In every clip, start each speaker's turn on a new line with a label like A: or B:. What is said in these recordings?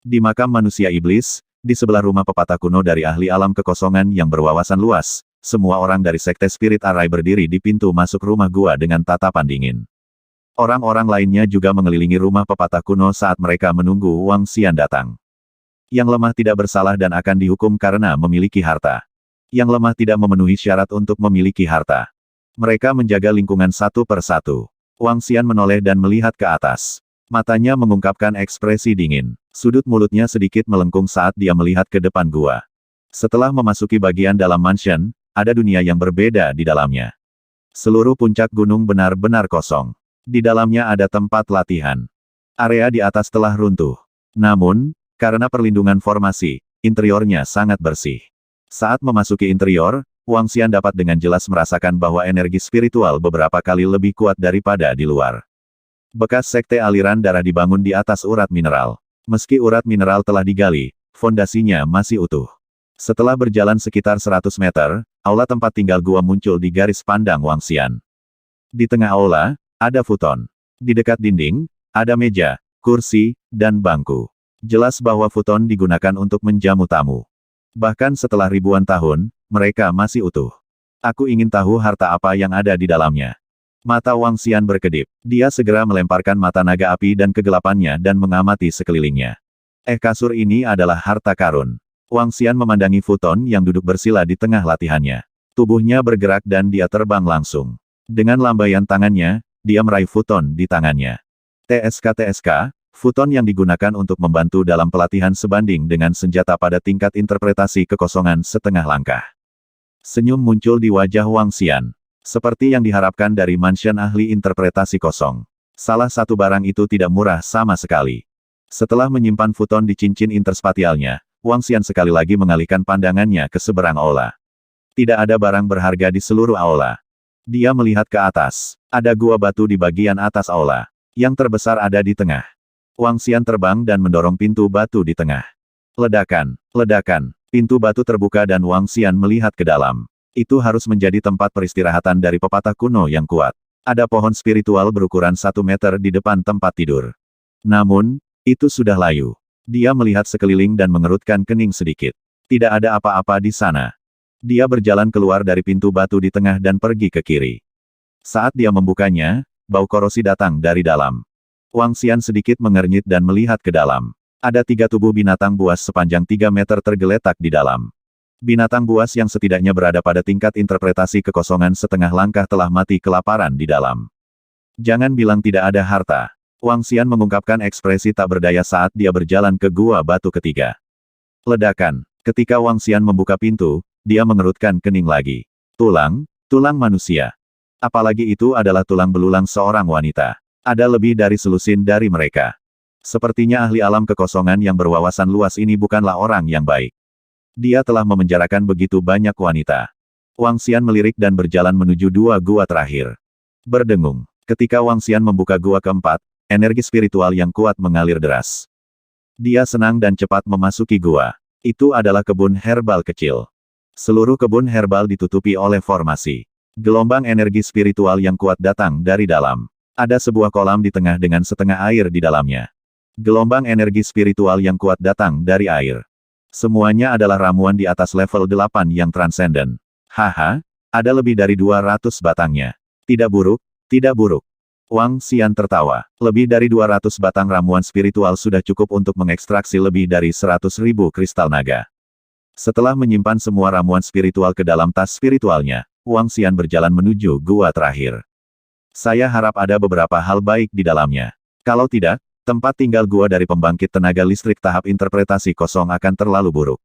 A: Di makam manusia iblis, di sebelah rumah pepatah kuno dari ahli alam kekosongan yang berwawasan luas, semua orang dari sekte Spirit Arai berdiri di pintu masuk rumah gua dengan tatapan dingin. Orang-orang lainnya juga mengelilingi rumah pepatah kuno saat mereka menunggu Wang Xian datang. Yang lemah tidak bersalah dan akan dihukum karena memiliki harta. Yang lemah tidak memenuhi syarat untuk memiliki harta. Mereka menjaga lingkungan satu per satu. Wang Xian menoleh dan melihat ke atas. Matanya mengungkapkan ekspresi dingin. Sudut mulutnya sedikit melengkung saat dia melihat ke depan gua. Setelah memasuki bagian dalam mansion, ada dunia yang berbeda di dalamnya. Seluruh puncak gunung benar-benar kosong. Di dalamnya ada tempat latihan. Area di atas telah runtuh. Namun, karena perlindungan formasi, interiornya sangat bersih. Saat memasuki interior, Wang Xian dapat dengan jelas merasakan bahwa energi spiritual beberapa kali lebih kuat daripada di luar. Bekas sekte aliran darah dibangun di atas urat mineral. Meski urat mineral telah digali, fondasinya masih utuh. Setelah berjalan sekitar 100 meter, aula tempat tinggal gua muncul di garis pandang Wang Xian. Di tengah aula, ada futon. Di dekat dinding, ada meja, kursi, dan bangku. Jelas bahwa futon digunakan untuk menjamu tamu. Bahkan setelah ribuan tahun, mereka masih utuh. Aku ingin tahu harta apa yang ada di dalamnya. Mata Wang Xian berkedip. Dia segera melemparkan mata naga api dan kegelapannya dan mengamati sekelilingnya. Kasur ini adalah harta karun. Wang Xian memandangi futon yang duduk bersila di tengah latihannya. Tubuhnya bergerak dan dia terbang langsung. Dengan lambaian tangannya, dia meraih futon di tangannya. TSK, futon yang digunakan untuk membantu dalam pelatihan sebanding dengan senjata pada tingkat interpretasi kekosongan setengah langkah. Senyum muncul di wajah Wang Xian. Seperti yang diharapkan dari mansion ahli interpretasi kosong. Salah satu barang itu tidak murah sama sekali. Setelah menyimpan futon di cincin interspatialnya, Wang Xian sekali lagi mengalihkan pandangannya ke seberang aula. Tidak ada barang berharga di seluruh aula. Dia melihat ke atas. Ada gua batu di bagian atas aula. Yang terbesar ada di tengah. Wang Xian terbang dan mendorong pintu batu di tengah. Ledakan, ledakan. Pintu batu terbuka dan Wang Xian melihat ke dalam. Itu harus menjadi tempat peristirahatan dari pepatah kuno yang kuat. Ada pohon spiritual berukuran 1 meter di depan tempat tidur. Namun, itu sudah layu. Dia melihat sekeliling dan mengerutkan kening sedikit. Tidak ada apa-apa di sana. Dia berjalan keluar dari pintu batu di tengah dan pergi ke kiri. Saat dia membukanya, bau korosi datang dari dalam. Wang Xian sedikit mengernyit dan melihat ke dalam. Ada 3 tubuh binatang buas sepanjang 3 meter tergeletak di dalam. Binatang buas yang setidaknya berada pada tingkat interpretasi kekosongan setengah langkah telah mati kelaparan di dalam. Jangan bilang tidak ada harta. Wang Xian mengungkapkan ekspresi tak berdaya saat dia berjalan ke gua batu ketiga. Ledakan. Ketika Wang Xian membuka pintu, dia mengerutkan kening lagi. Tulang manusia. Apalagi itu adalah tulang belulang seorang wanita. Ada lebih dari selusin dari mereka. Sepertinya ahli alam kekosongan yang berwawasan luas ini bukanlah orang yang baik. Dia telah memenjarakan begitu banyak wanita. Wang Xian melirik dan berjalan menuju 2 gua terakhir. Berdengung. Ketika Wang Xian membuka gua keempat, energi spiritual yang kuat mengalir deras. Dia senang dan cepat memasuki gua. Itu adalah kebun herbal kecil. Seluruh kebun herbal ditutupi oleh formasi. Gelombang energi spiritual yang kuat datang dari dalam. Ada sebuah kolam di tengah dengan setengah air di dalamnya. Gelombang energi spiritual yang kuat datang dari air. Semuanya adalah ramuan di atas level 8 yang transenden. Haha, ada lebih dari 200 batangnya. Tidak buruk, tidak buruk. Wang Xian tertawa. Lebih dari 200 batang ramuan spiritual sudah cukup untuk mengekstraksi lebih dari 100.000 kristal naga. Setelah menyimpan semua ramuan spiritual ke dalam tas spiritualnya, Wang Xian berjalan menuju gua terakhir. Saya harap ada beberapa hal baik di dalamnya. Kalau tidak, tempat tinggal gua dari pembangkit tenaga listrik tahap interpretasi kosong akan terlalu buruk.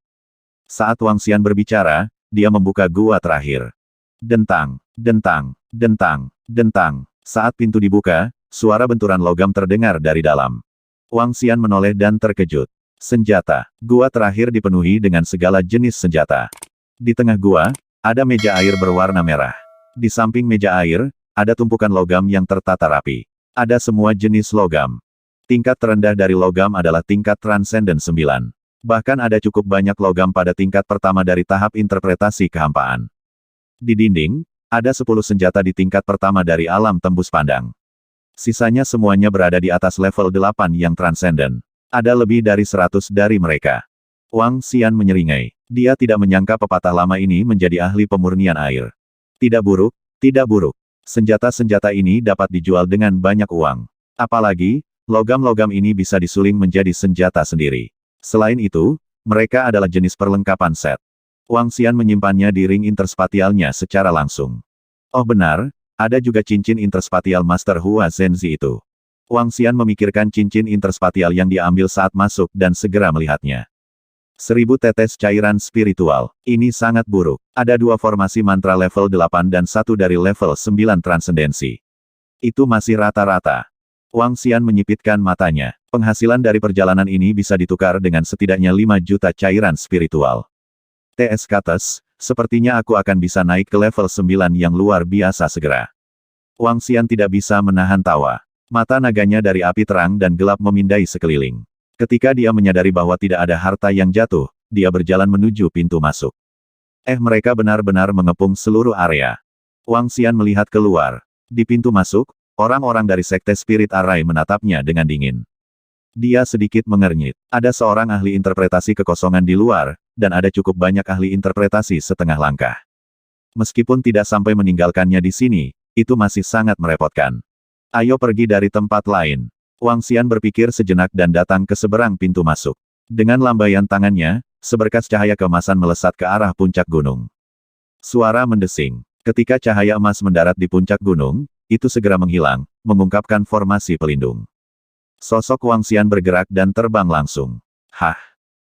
A: Saat Wang Xian berbicara, dia membuka gua terakhir. Dentang, dentang, dentang, dentang. Saat pintu dibuka, suara benturan logam terdengar dari dalam. Wang Xian menoleh dan terkejut. Senjata. Gua terakhir dipenuhi dengan segala jenis senjata. Di tengah gua, ada meja air berwarna merah. Di samping meja air, ada tumpukan logam yang tertata rapi. Ada semua jenis logam. Tingkat terendah dari logam adalah tingkat transenden 9. Bahkan ada cukup banyak logam pada tingkat pertama dari tahap interpretasi kehampaan. Di dinding, ada 10 senjata di tingkat pertama dari alam tembus pandang. Sisanya semuanya berada di atas level 8 yang transenden. Ada lebih dari 100 dari mereka. Wang Xian menyeringai. Dia tidak menyangka pepatah lama ini menjadi ahli pemurnian air. Tidak buruk, tidak buruk. Senjata-senjata ini dapat dijual dengan banyak uang. Apalagi, logam-logam ini bisa disuling menjadi senjata sendiri. Selain itu, mereka adalah jenis perlengkapan set. Wang Xian menyimpannya di ring interspatialnya secara langsung. Oh benar, ada juga cincin interspatial Master Hua Zhenzi itu. Wang Xian memikirkan cincin interspatial yang dia ambil saat masuk dan segera melihatnya. 1000 tetes cairan spiritual. Ini sangat buruk. Ada 2 formasi mantra level 8 dan 1 dari level 9 transendensi. Itu masih rata-rata. Wang Xian menyipitkan matanya. Penghasilan dari perjalanan ini bisa ditukar dengan setidaknya 5 juta cairan spiritual. TS Kates, sepertinya aku akan bisa naik ke level 9 yang luar biasa segera. Wang Xian tidak bisa menahan tawa. Mata naganya dari api terang dan gelap memindai sekeliling. Ketika dia menyadari bahwa tidak ada harta yang jatuh, dia berjalan menuju pintu masuk. Mereka benar-benar mengepung seluruh area. Wang Xian melihat keluar. Di pintu masuk, orang-orang dari Sekte Spirit Arai menatapnya dengan dingin. Dia sedikit mengernyit. Ada seorang ahli interpretasi kekosongan di luar, dan ada cukup banyak ahli interpretasi setengah langkah. Meskipun tidak sampai meninggalkannya di sini, itu masih sangat merepotkan. Ayo pergi dari tempat lain. Wang Xian berpikir sejenak dan datang ke seberang pintu masuk. Dengan lambaian tangannya, seberkas cahaya keemasan melesat ke arah puncak gunung. Suara mendesing. Ketika cahaya emas mendarat di puncak gunung, itu segera menghilang, mengungkapkan formasi pelindung. Sosok Wang Xian bergerak dan terbang langsung. Hah!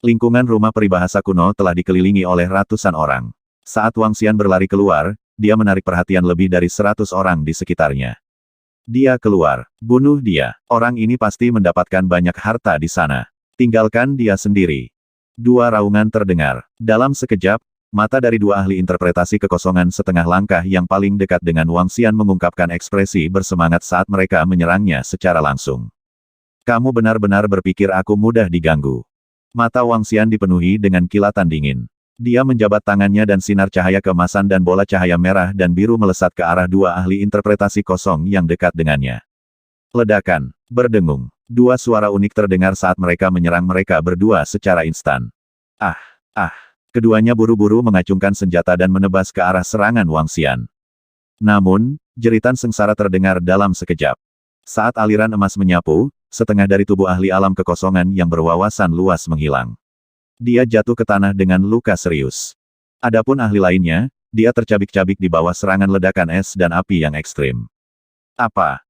A: Lingkungan rumah peribahasa kuno telah dikelilingi oleh ratusan orang. Saat Wang Xian berlari keluar, dia menarik perhatian lebih dari 100 orang di sekitarnya. Dia keluar. Bunuh dia. Orang ini pasti mendapatkan banyak harta di sana. Tinggalkan dia sendiri. 2 raungan terdengar. Dalam sekejap, mata dari 2 ahli interpretasi kekosongan setengah langkah yang paling dekat dengan Wang Xian mengungkapkan ekspresi bersemangat saat mereka menyerangnya secara langsung. Kamu benar-benar berpikir aku mudah diganggu. Mata Wang Xian dipenuhi dengan kilatan dingin. Dia menjabat tangannya dan sinar cahaya keemasan dan bola cahaya merah dan biru melesat ke arah 2 ahli interpretasi kosong yang dekat dengannya. Ledakan. Berdengung. 2 suara unik terdengar saat mereka menyerang mereka berdua secara instan. Keduanya buru-buru mengacungkan senjata dan menebas ke arah serangan Wang Xian. Namun, jeritan sengsara terdengar dalam sekejap. Saat aliran emas menyapu, setengah dari tubuh ahli alam kekosongan yang berwawasan luas menghilang. Dia jatuh ke tanah dengan luka serius. Adapun ahli lainnya, dia tercabik-cabik di bawah serangan ledakan es dan api yang ekstrim.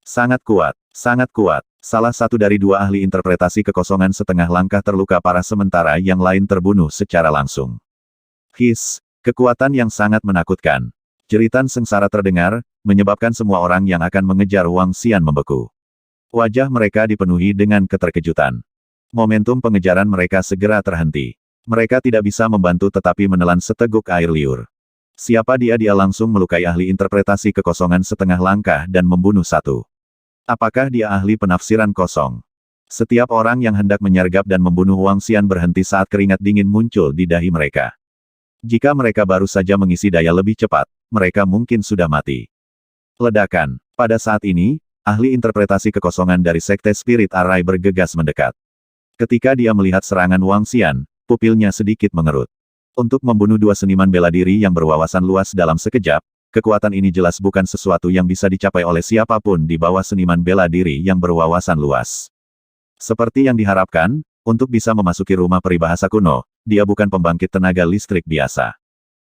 A: Sangat kuat, sangat kuat. Salah satu dari 2 ahli interpretasi kekosongan setengah langkah terluka parah sementara yang lain terbunuh secara langsung. Kekuatan yang sangat menakutkan. Jeritan sengsara terdengar, menyebabkan semua orang yang akan mengejar Wang Xian membeku. Wajah mereka dipenuhi dengan keterkejutan. Momentum pengejaran mereka segera terhenti. Mereka tidak bisa membantu tetapi menelan seteguk air liur. Siapa dia langsung melukai ahli interpretasi kekosongan setengah langkah dan membunuh 1. Apakah dia ahli penafsiran kosong? Setiap orang yang hendak menyergap dan membunuh Wang Xian berhenti saat keringat dingin muncul di dahi mereka. Jika mereka baru saja mengisi daya lebih cepat, mereka mungkin sudah mati. Ledakan. Pada saat ini, ahli interpretasi kekosongan dari Sekte Spirit Arai bergegas mendekat. Ketika dia melihat serangan Wang Xian, pupilnya sedikit mengerut. Untuk membunuh 2 seniman bela diri yang berwawasan luas dalam sekejap, kekuatan ini jelas bukan sesuatu yang bisa dicapai oleh siapapun di bawah seniman bela diri yang berwawasan luas. Seperti yang diharapkan, untuk bisa memasuki rumah peribahasa kuno, dia bukan pembangkit tenaga listrik biasa.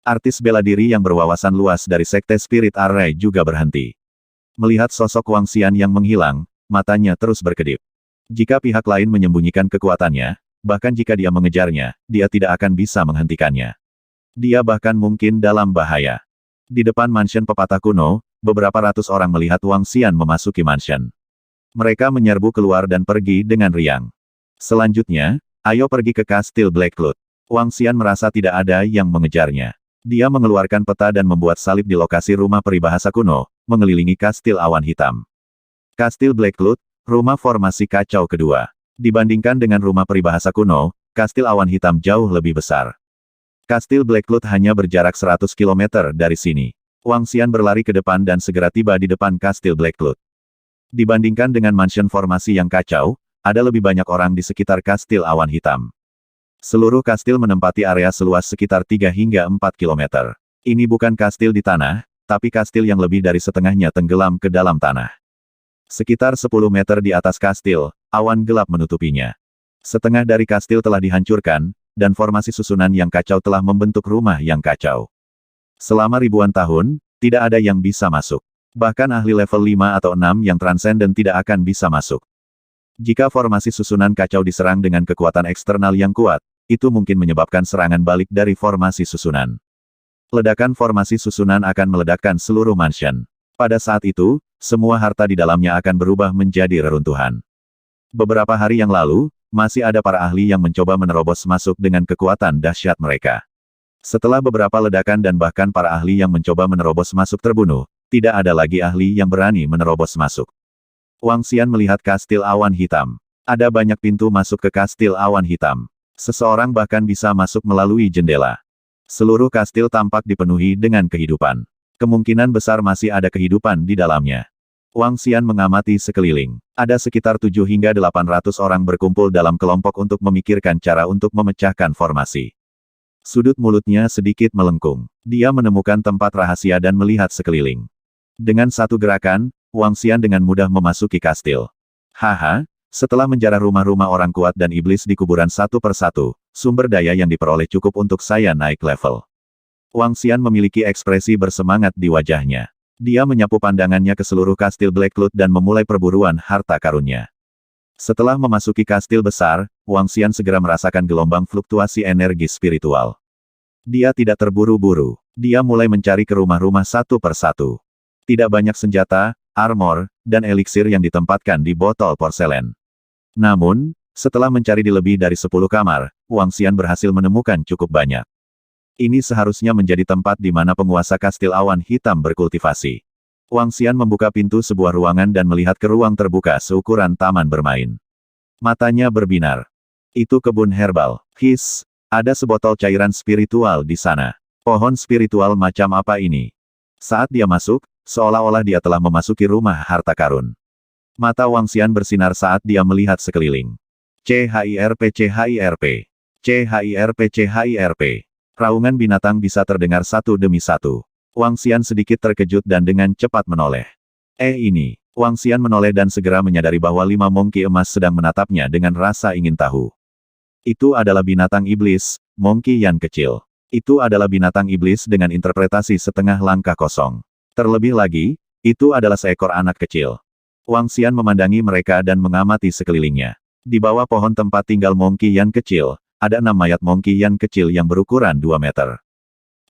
A: Artis bela diri yang berwawasan luas dari Sekte Spirit Arai juga berhenti. Melihat sosok Wang Xian yang menghilang, matanya terus berkedip. Jika pihak lain menyembunyikan kekuatannya, bahkan jika dia mengejarnya, dia tidak akan bisa menghentikannya. Dia bahkan mungkin dalam bahaya. Di depan mansion pepatah kuno, beberapa ratus orang melihat Wang Xian memasuki mansion. Mereka menyerbu keluar dan pergi dengan riang. Selanjutnya, ayo pergi ke Kastil Blackcloud. Wang Xian merasa tidak ada yang mengejarnya. Dia mengeluarkan peta dan membuat salib di lokasi rumah peribahasa kuno, mengelilingi Kastil Awan Hitam. Kastil Blackcloud, rumah formasi kacau kedua. Dibandingkan dengan rumah peribahasa kuno, Kastil Awan Hitam jauh lebih besar. Kastil Blackcloud hanya berjarak 100 km dari sini. Wang Xian berlari ke depan dan segera tiba di depan Kastil Blackcloud. Dibandingkan dengan mansion formasi yang kacau, ada lebih banyak orang di sekitar kastil awan hitam. Seluruh kastil menempati area seluas sekitar 3 hingga 4 kilometer. Ini bukan kastil di tanah, tapi kastil yang lebih dari setengahnya tenggelam ke dalam tanah. Sekitar 10 meter di atas kastil, awan gelap menutupinya. Setengah dari kastil telah dihancurkan, dan formasi susunan yang kacau telah membentuk rumah yang kacau. Selama ribuan tahun, tidak ada yang bisa masuk. Bahkan ahli level 5 atau 6 yang transenden tidak akan bisa masuk. Jika formasi susunan kacau diserang dengan kekuatan eksternal yang kuat, itu mungkin menyebabkan serangan balik dari formasi susunan. Ledakan formasi susunan akan meledakkan seluruh mansion. Pada saat itu, semua harta di dalamnya akan berubah menjadi reruntuhan. Beberapa hari yang lalu, masih ada para ahli yang mencoba menerobos masuk dengan kekuatan dahsyat mereka. Setelah beberapa ledakan dan bahkan para ahli yang mencoba menerobos masuk terbunuh, tidak ada lagi ahli yang berani menerobos masuk. Wang Xian melihat kastil awan hitam. Ada banyak pintu masuk ke kastil awan hitam. Seseorang bahkan bisa masuk melalui jendela. Seluruh kastil tampak dipenuhi dengan kehidupan. Kemungkinan besar masih ada kehidupan di dalamnya. Wang Xian mengamati sekeliling. Ada sekitar 7 hingga 800 orang berkumpul dalam kelompok untuk memikirkan cara untuk memecahkan formasi. Sudut mulutnya sedikit melengkung. Dia menemukan tempat rahasia dan melihat sekeliling. Dengan satu gerakan, Wang Xian dengan mudah memasuki kastil. Haha, setelah menjarah rumah-rumah orang kuat dan iblis di kuburan satu persatu, sumber daya yang diperoleh cukup untuk saya naik level. Wang Xian memiliki ekspresi bersemangat di wajahnya. Dia menyapu pandangannya ke seluruh kastil Blackcloud dan memulai perburuan harta karunnya. Setelah memasuki kastil besar, Wang Xian segera merasakan gelombang fluktuasi energi spiritual. Dia tidak terburu-buru. Dia mulai mencari ke rumah-rumah satu persatu. Tidak banyak senjata, armor, dan eliksir yang ditempatkan di botol porselen. Namun, setelah mencari di lebih dari 10 kamar, Wang Xian berhasil menemukan cukup banyak. Ini seharusnya menjadi tempat di mana penguasa kastil awan hitam berkultivasi. Wang Xian membuka pintu sebuah ruangan dan melihat ke ruang terbuka seukuran taman bermain. Matanya berbinar. Itu kebun herbal. His, ada sebotol cairan spiritual di sana. Pohon spiritual macam apa ini? Saat dia masuk, seolah-olah dia telah memasuki rumah harta karun. Mata Wang Xian bersinar saat dia melihat sekeliling. CHIRP CHIRP. CHIRP CHIRP. Raungan binatang bisa terdengar satu demi satu. Wang Xian sedikit terkejut dan dengan cepat menoleh. Ini. Wang Xian menoleh dan segera menyadari bahwa 5 monkey emas sedang menatapnya dengan rasa ingin tahu. Itu adalah binatang iblis, monkey yang kecil. Itu adalah binatang iblis dengan interpretasi setengah langkah kosong. Terlebih lagi, itu adalah seekor anak kecil. Wang Xian memandangi mereka dan mengamati sekelilingnya. Di bawah pohon tempat tinggal monkey yang kecil, ada 6 mayat monkey yang kecil yang berukuran 2 meter.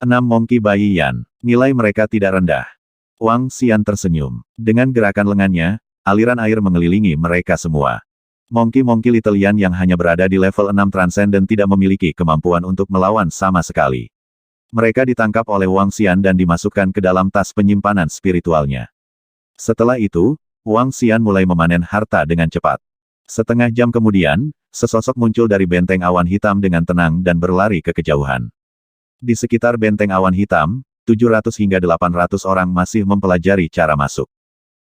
A: 6 monkey bayi Yan. Nilai mereka tidak rendah. Wang Xian tersenyum. Dengan gerakan lengannya, aliran air mengelilingi mereka semua. Monkey-monkey Little Yan yang hanya berada di level 6 transenden tidak memiliki kemampuan untuk melawan sama sekali. Mereka ditangkap oleh Wang Xian dan dimasukkan ke dalam tas penyimpanan spiritualnya. Setelah itu, Wang Xian mulai memanen harta dengan cepat. Setengah jam kemudian, sesosok muncul dari benteng awan hitam dengan tenang dan berlari ke kejauhan. Di sekitar benteng awan hitam, 700 hingga 800 orang masih mempelajari cara masuk.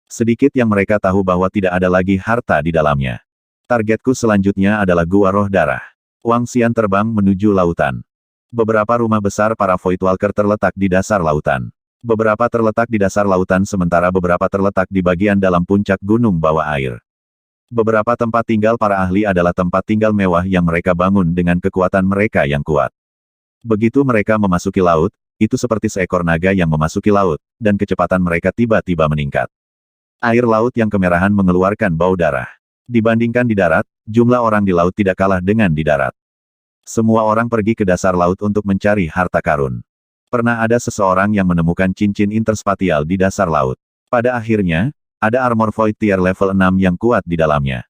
A: Sedikit yang mereka tahu bahwa tidak ada lagi harta di dalamnya. Targetku selanjutnya adalah Gua Roh Darah. Wang Xian terbang menuju lautan. Beberapa rumah besar para Voidwalker terletak di dasar lautan. Beberapa terletak di dasar lautan sementara beberapa terletak di bagian dalam puncak gunung bawah air. Beberapa tempat tinggal para ahli adalah tempat tinggal mewah yang mereka bangun dengan kekuatan mereka yang kuat. Begitu mereka memasuki laut, itu seperti seekor naga yang memasuki laut, dan kecepatan mereka tiba-tiba meningkat. Air laut yang kemerahan mengeluarkan bau darah. Dibandingkan di darat, jumlah orang di laut tidak kalah dengan di darat. Semua orang pergi ke dasar laut untuk mencari harta karun. Pernah ada seseorang yang menemukan cincin interspatial di dasar laut. Pada akhirnya, ada armor Void tier level 6 yang kuat di dalamnya.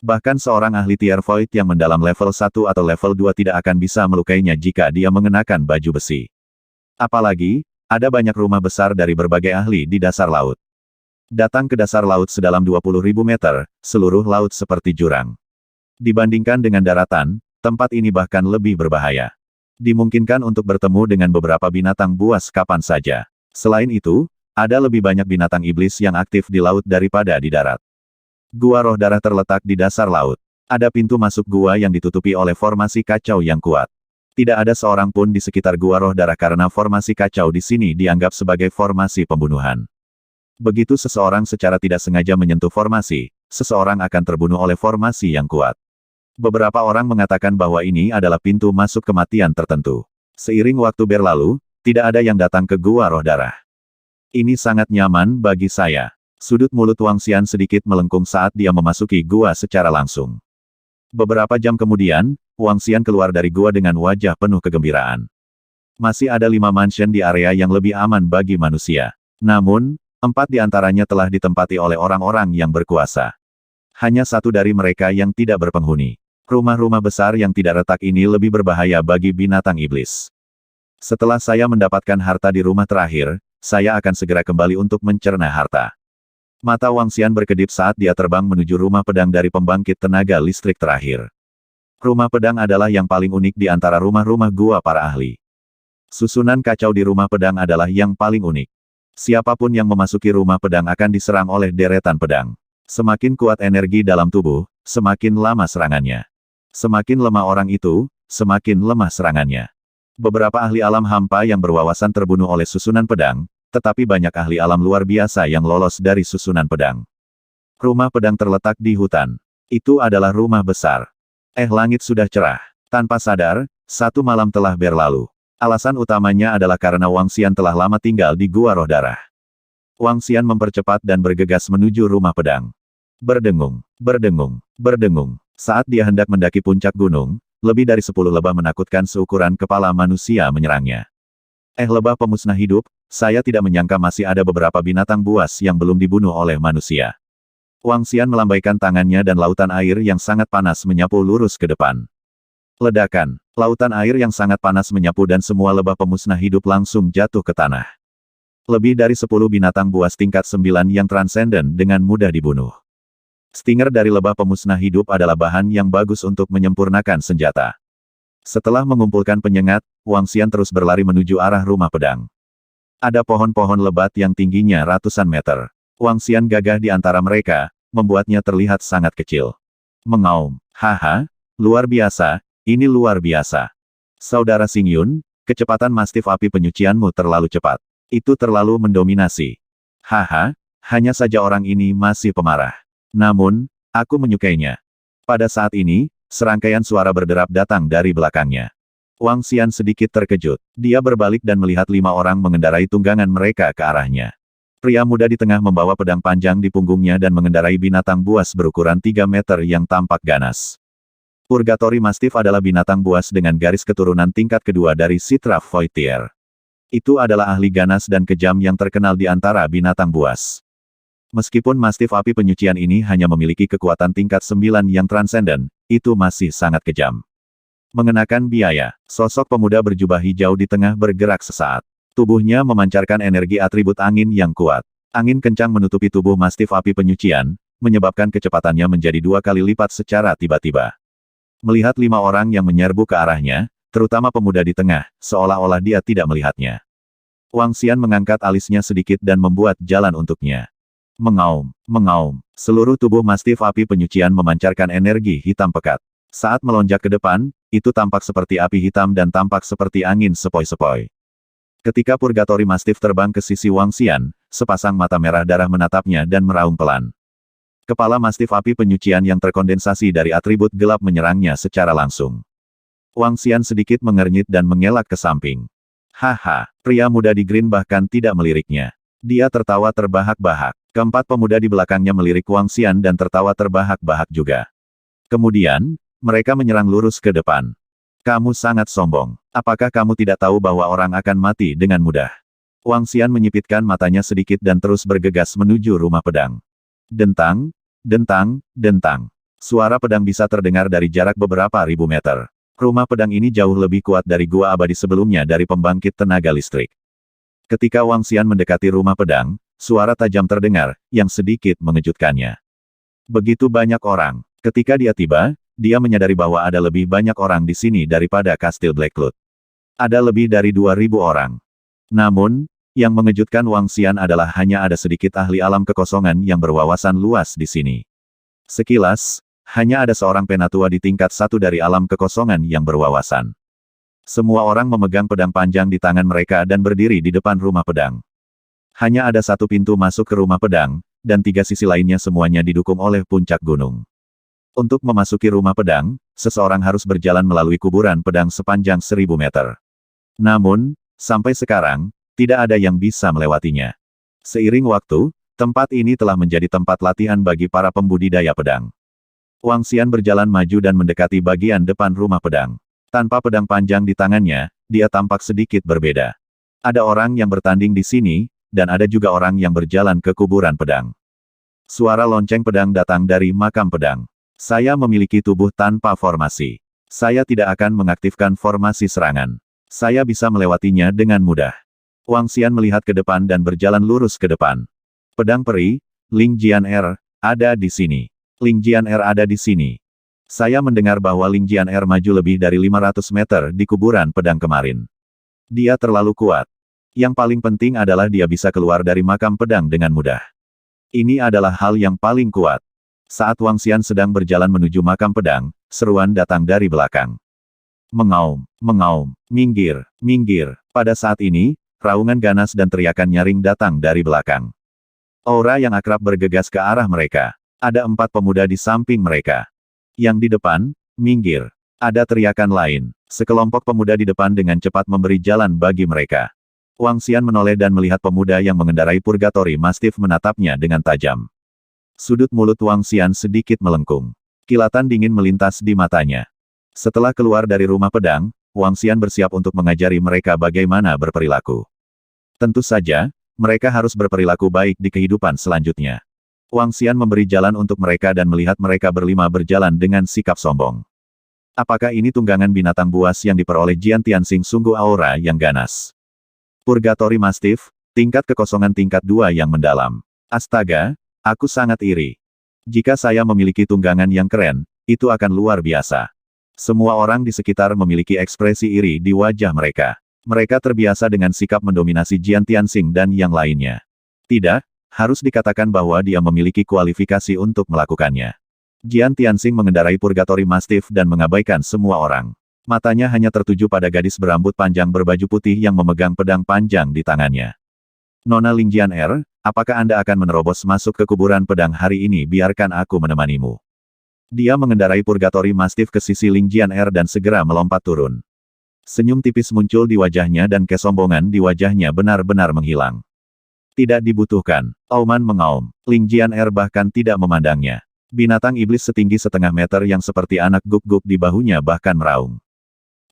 A: Bahkan seorang ahli tier Void yang mendalam level 1 atau level 2 tidak akan bisa melukainya jika dia mengenakan baju besi. Apalagi, ada banyak rumah besar dari berbagai ahli di dasar laut. Datang ke dasar laut sedalam 20.000 meter, seluruh laut seperti jurang. Dibandingkan dengan daratan, tempat ini bahkan lebih berbahaya. Dimungkinkan untuk bertemu dengan beberapa binatang buas kapan saja. Selain itu, ada lebih banyak binatang iblis yang aktif di laut daripada di darat. Gua roh darah terletak di dasar laut. Ada pintu masuk gua yang ditutupi oleh formasi kacau yang kuat. Tidak ada seorang pun di sekitar gua roh darah karena formasi kacau di sini dianggap sebagai formasi pembunuhan. Begitu seseorang secara tidak sengaja menyentuh formasi, seseorang akan terbunuh oleh formasi yang kuat. Beberapa orang mengatakan bahwa ini adalah pintu masuk kematian tertentu. Seiring waktu berlalu, tidak ada yang datang ke gua roh darah. Ini sangat nyaman bagi saya. Sudut mulut Wang Xian sedikit melengkung saat dia memasuki gua secara langsung. Beberapa jam kemudian, Wang Xian keluar dari gua dengan wajah penuh kegembiraan. Masih ada 5 mansion di area yang lebih aman bagi manusia. Namun, 4 di antaranya telah ditempati oleh orang-orang yang berkuasa. Hanya 1 dari mereka yang tidak berpenghuni. Rumah-rumah besar yang tidak retak ini lebih berbahaya bagi binatang iblis. Setelah saya mendapatkan harta di rumah terakhir, saya akan segera kembali untuk mencerna harta. Mata Wang Xian berkedip saat dia terbang menuju rumah pedang dari pembangkit tenaga listrik terakhir. Rumah pedang adalah yang paling unik di antara rumah-rumah gua para ahli. Susunan kacau di rumah pedang adalah yang paling unik. Siapapun yang memasuki rumah pedang akan diserang oleh deretan pedang. Semakin kuat energi dalam tubuh, semakin lama serangannya. Semakin lemah orang itu, semakin lemah serangannya. Beberapa ahli alam hampa yang berwawasan terbunuh oleh susunan pedang, tetapi banyak ahli alam luar biasa yang lolos dari susunan pedang. Rumah pedang terletak di hutan. Itu adalah rumah besar. Langit sudah cerah. Tanpa sadar, 1 malam telah berlalu. Alasan utamanya adalah karena Wang Xian telah lama tinggal di gua roh darah. Wang Xian mempercepat dan bergegas menuju rumah pedang. Berdengung, berdengung, berdengung. Saat dia hendak mendaki puncak gunung, lebih dari 10 lebah menakutkan seukuran kepala manusia menyerangnya. Lebah pemusnah hidup, saya tidak menyangka masih ada beberapa binatang buas yang belum dibunuh oleh manusia. Wang Xian melambaikan tangannya dan lautan air yang sangat panas menyapu lurus ke depan. Ledakan, lautan air yang sangat panas menyapu dan semua lebah pemusnah hidup langsung jatuh ke tanah. Lebih dari 10 binatang buas tingkat 9 yang transenden dengan mudah dibunuh. Stinger dari lebah pemusnah hidup adalah bahan yang bagus untuk menyempurnakan senjata. Setelah mengumpulkan penyengat, Wang Xian terus berlari menuju arah rumah pedang. Ada pohon-pohon lebat yang tingginya ratusan meter. Wang Xian gagah di antara mereka, membuatnya terlihat sangat kecil. Mengaum, haha, luar biasa, ini luar biasa. Saudara Xing Yun, kecepatan mastif api penyucianmu terlalu cepat. Itu terlalu mendominasi. Haha, hanya saja orang ini masih pemarah. Namun, aku menyukainya. Pada saat ini, serangkaian suara berderap datang dari belakangnya. Wang Xian sedikit terkejut. Dia berbalik dan melihat 5 orang mengendarai tunggangan mereka ke arahnya. Pria muda di tengah membawa pedang panjang di punggungnya dan mengendarai binatang buas berukuran 3 meter yang tampak ganas. Purgatory Mastiff adalah binatang buas dengan garis keturunan tingkat kedua dari Citra Voitier. Itu adalah ahli ganas dan kejam yang terkenal di antara binatang buas. Meskipun Mastiff api penyucian ini hanya memiliki kekuatan tingkat 9 yang transenden, itu masih sangat kejam. Mengenakan biaya, sosok pemuda berjubah hijau di tengah bergerak sesaat. Tubuhnya memancarkan energi atribut angin yang kuat. Angin kencang menutupi tubuh Mastiff api penyucian, menyebabkan kecepatannya menjadi 2 kali lipat secara tiba-tiba. Melihat 5 orang yang menyerbu ke arahnya, terutama pemuda di tengah, seolah-olah dia tidak melihatnya. Wang Xian mengangkat alisnya sedikit dan membuat jalan untuknya. Mengaum, mengaum. Seluruh tubuh Mastiff api penyucian memancarkan energi hitam pekat. Saat melonjak ke depan, itu tampak seperti api hitam dan tampak seperti angin sepoi-sepoi. Ketika Purgatory Mastiff terbang ke sisi Wang Xian, sepasang mata merah darah menatapnya dan meraung pelan. Kepala Mastiff api penyucian yang terkondensasi dari atribut gelap menyerangnya secara langsung. Wang Xian sedikit mengernyit dan mengelak ke samping. Haha, pria muda di Green bahkan tidak meliriknya. Dia tertawa terbahak-bahak. Keempat pemuda di belakangnya melirik Wang Xian dan tertawa terbahak-bahak juga. Kemudian, mereka menyerang lurus ke depan. Kamu sangat sombong. Apakah kamu tidak tahu bahwa orang akan mati dengan mudah? Wang Xian menyipitkan matanya sedikit dan terus bergegas menuju rumah pedang. Dentang, dentang, dentang. Suara pedang bisa terdengar dari jarak beberapa ribu meter. Rumah pedang ini jauh lebih kuat dari gua abadi sebelumnya dari pembangkit tenaga listrik. Ketika Wang Xian mendekati rumah pedang, suara tajam terdengar, yang sedikit mengejutkannya. Begitu banyak orang. Ketika dia tiba, dia menyadari bahwa ada lebih banyak orang di sini daripada Kastil Blackcloud. Ada lebih dari 2.000 orang. Namun, yang mengejutkan Wang Xian adalah hanya ada sedikit ahli alam kekosongan yang berwawasan luas di sini. Sekilas, hanya ada seorang penatua di tingkat 1 dari alam kekosongan yang berwawasan. Semua orang memegang pedang panjang di tangan mereka dan berdiri di depan rumah pedang. Hanya ada satu pintu masuk ke rumah pedang, dan 3 sisi lainnya semuanya didukung oleh puncak gunung. Untuk memasuki rumah pedang, seseorang harus berjalan melalui kuburan pedang sepanjang 1000 meter. Namun, sampai sekarang, tidak ada yang bisa melewatinya. Seiring waktu, tempat ini telah menjadi tempat latihan bagi para pembudidaya pedang. Wang Xian berjalan maju dan mendekati bagian depan rumah pedang. Tanpa pedang panjang di tangannya, dia tampak sedikit berbeda. Ada orang yang bertanding di sini, dan ada juga orang yang berjalan ke kuburan pedang. Suara lonceng pedang datang dari makam pedang. Saya memiliki tubuh tanpa formasi. Saya tidak akan mengaktifkan formasi serangan. Saya bisa melewatinya dengan mudah. Wang Xian melihat ke depan dan berjalan lurus ke depan. Pedang peri, Ling Jian-er, ada di sini. Ling Jian-er ada di sini. Saya mendengar bahwa Ling Jian-er maju lebih dari 500 meter di kuburan pedang kemarin. Dia terlalu kuat. Yang paling penting adalah dia bisa keluar dari makam pedang dengan mudah. Ini adalah hal yang paling kuat. Saat Wang Xian sedang berjalan menuju makam pedang, seruan datang dari belakang. Mengaum, mengaum, minggir, minggir. Pada saat ini, raungan ganas dan teriakan nyaring datang dari belakang. Aura yang akrab bergegas ke arah mereka. Ada 4 pemuda di samping mereka. Yang di depan, minggir. Ada teriakan lain. Sekelompok pemuda di depan dengan cepat memberi jalan bagi mereka. Wang Xian menoleh dan melihat pemuda yang mengendarai Purgatory Mastiff menatapnya dengan tajam. Sudut mulut Wang Xian sedikit melengkung. Kilatan dingin melintas di matanya. Setelah keluar dari rumah pedang, Wang Xian bersiap untuk mengajari mereka bagaimana berperilaku. Tentu saja, mereka harus berperilaku baik di kehidupan selanjutnya. Wang Xian memberi jalan untuk mereka dan melihat mereka berlima berjalan dengan sikap sombong. Apakah ini tunggangan binatang buas yang diperoleh Jian Tianxing sungguh aura yang ganas? Purgatory Mastiff, tingkat kekosongan tingkat 2 yang mendalam. Astaga, aku sangat iri. Jika saya memiliki tunggangan yang keren, itu akan luar biasa. Semua orang di sekitar memiliki ekspresi iri di wajah mereka. Mereka terbiasa dengan sikap mendominasi Jian Tianxing dan yang lainnya. Tidak, harus dikatakan bahwa dia memiliki kualifikasi untuk melakukannya. Jian Tianxing mengendarai Purgatory Mastiff dan mengabaikan semua orang. Matanya hanya tertuju pada gadis berambut panjang berbaju putih yang memegang pedang panjang di tangannya. Nona Ling Jian-er, apakah Anda akan menerobos masuk ke kuburan pedang hari ini? Biarkan aku menemanimu. Dia mengendarai Purgatory Mastiff ke sisi Ling Jian-er dan segera melompat turun. Senyum tipis muncul di wajahnya dan kesombongan di wajahnya benar-benar menghilang. Tidak dibutuhkan. Auman mengaum. Ling Jian-er bahkan tidak memandangnya. Binatang iblis setinggi setengah meter yang seperti anak guk-guk di bahunya bahkan meraung.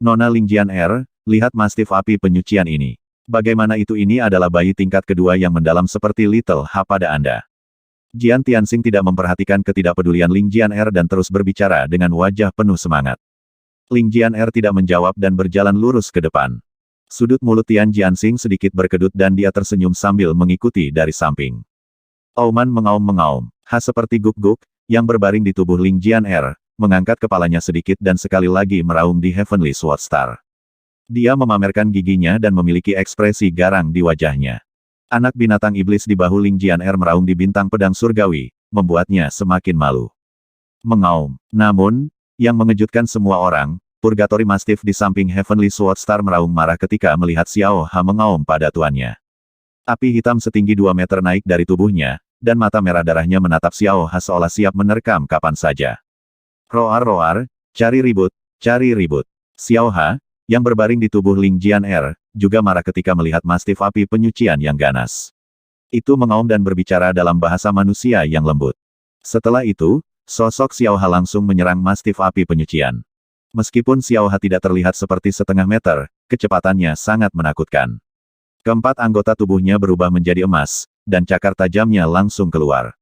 A: Nona Ling Jian-er, lihat Mastiff api penyucian ini. Bagaimana itu? Ini adalah bayi tingkat kedua yang mendalam seperti Little H pada Anda. Jian Tianxing tidak memperhatikan ketidakpedulian Ling Jian-er dan terus berbicara dengan wajah penuh semangat. Ling Jian-er tidak menjawab dan berjalan lurus ke depan. Sudut mulut Tian Jianxing sedikit berkedut dan dia tersenyum sambil mengikuti dari samping. Auman mengaum-mengaum. Seperti guk-guk, yang berbaring di tubuh Ling Jian-er, mengangkat kepalanya sedikit dan sekali lagi meraung di Heavenly Sword Star. Dia memamerkan giginya dan memiliki ekspresi garang di wajahnya. Anak binatang iblis di bahu Ling Jian-er meraung di bintang pedang surgawi, membuatnya semakin malu. Mengaum. Namun, yang mengejutkan semua orang, Purgatory Mastiff di samping Heavenly Sword Star meraung marah ketika melihat Xiao Ha mengaum pada tuannya. Api hitam setinggi 2 meter naik dari tubuhnya, dan mata merah darahnya menatap Xiao Ha seolah siap menerkam kapan saja. Roar-roar, cari ribut, cari ribut. Xiao Ha, yang berbaring di tubuh Ling Jian-er, juga marah ketika melihat Mastiff api penyucian yang ganas. Itu mengaum dan berbicara dalam bahasa manusia yang lembut. Setelah itu, sosok Xiao Ha langsung menyerang Mastiff api penyucian. Meskipun Xiao Ha tidak terlihat seperti setengah meter, kecepatannya sangat menakutkan. Keempat anggota tubuhnya berubah menjadi emas, dan cakar tajamnya langsung keluar.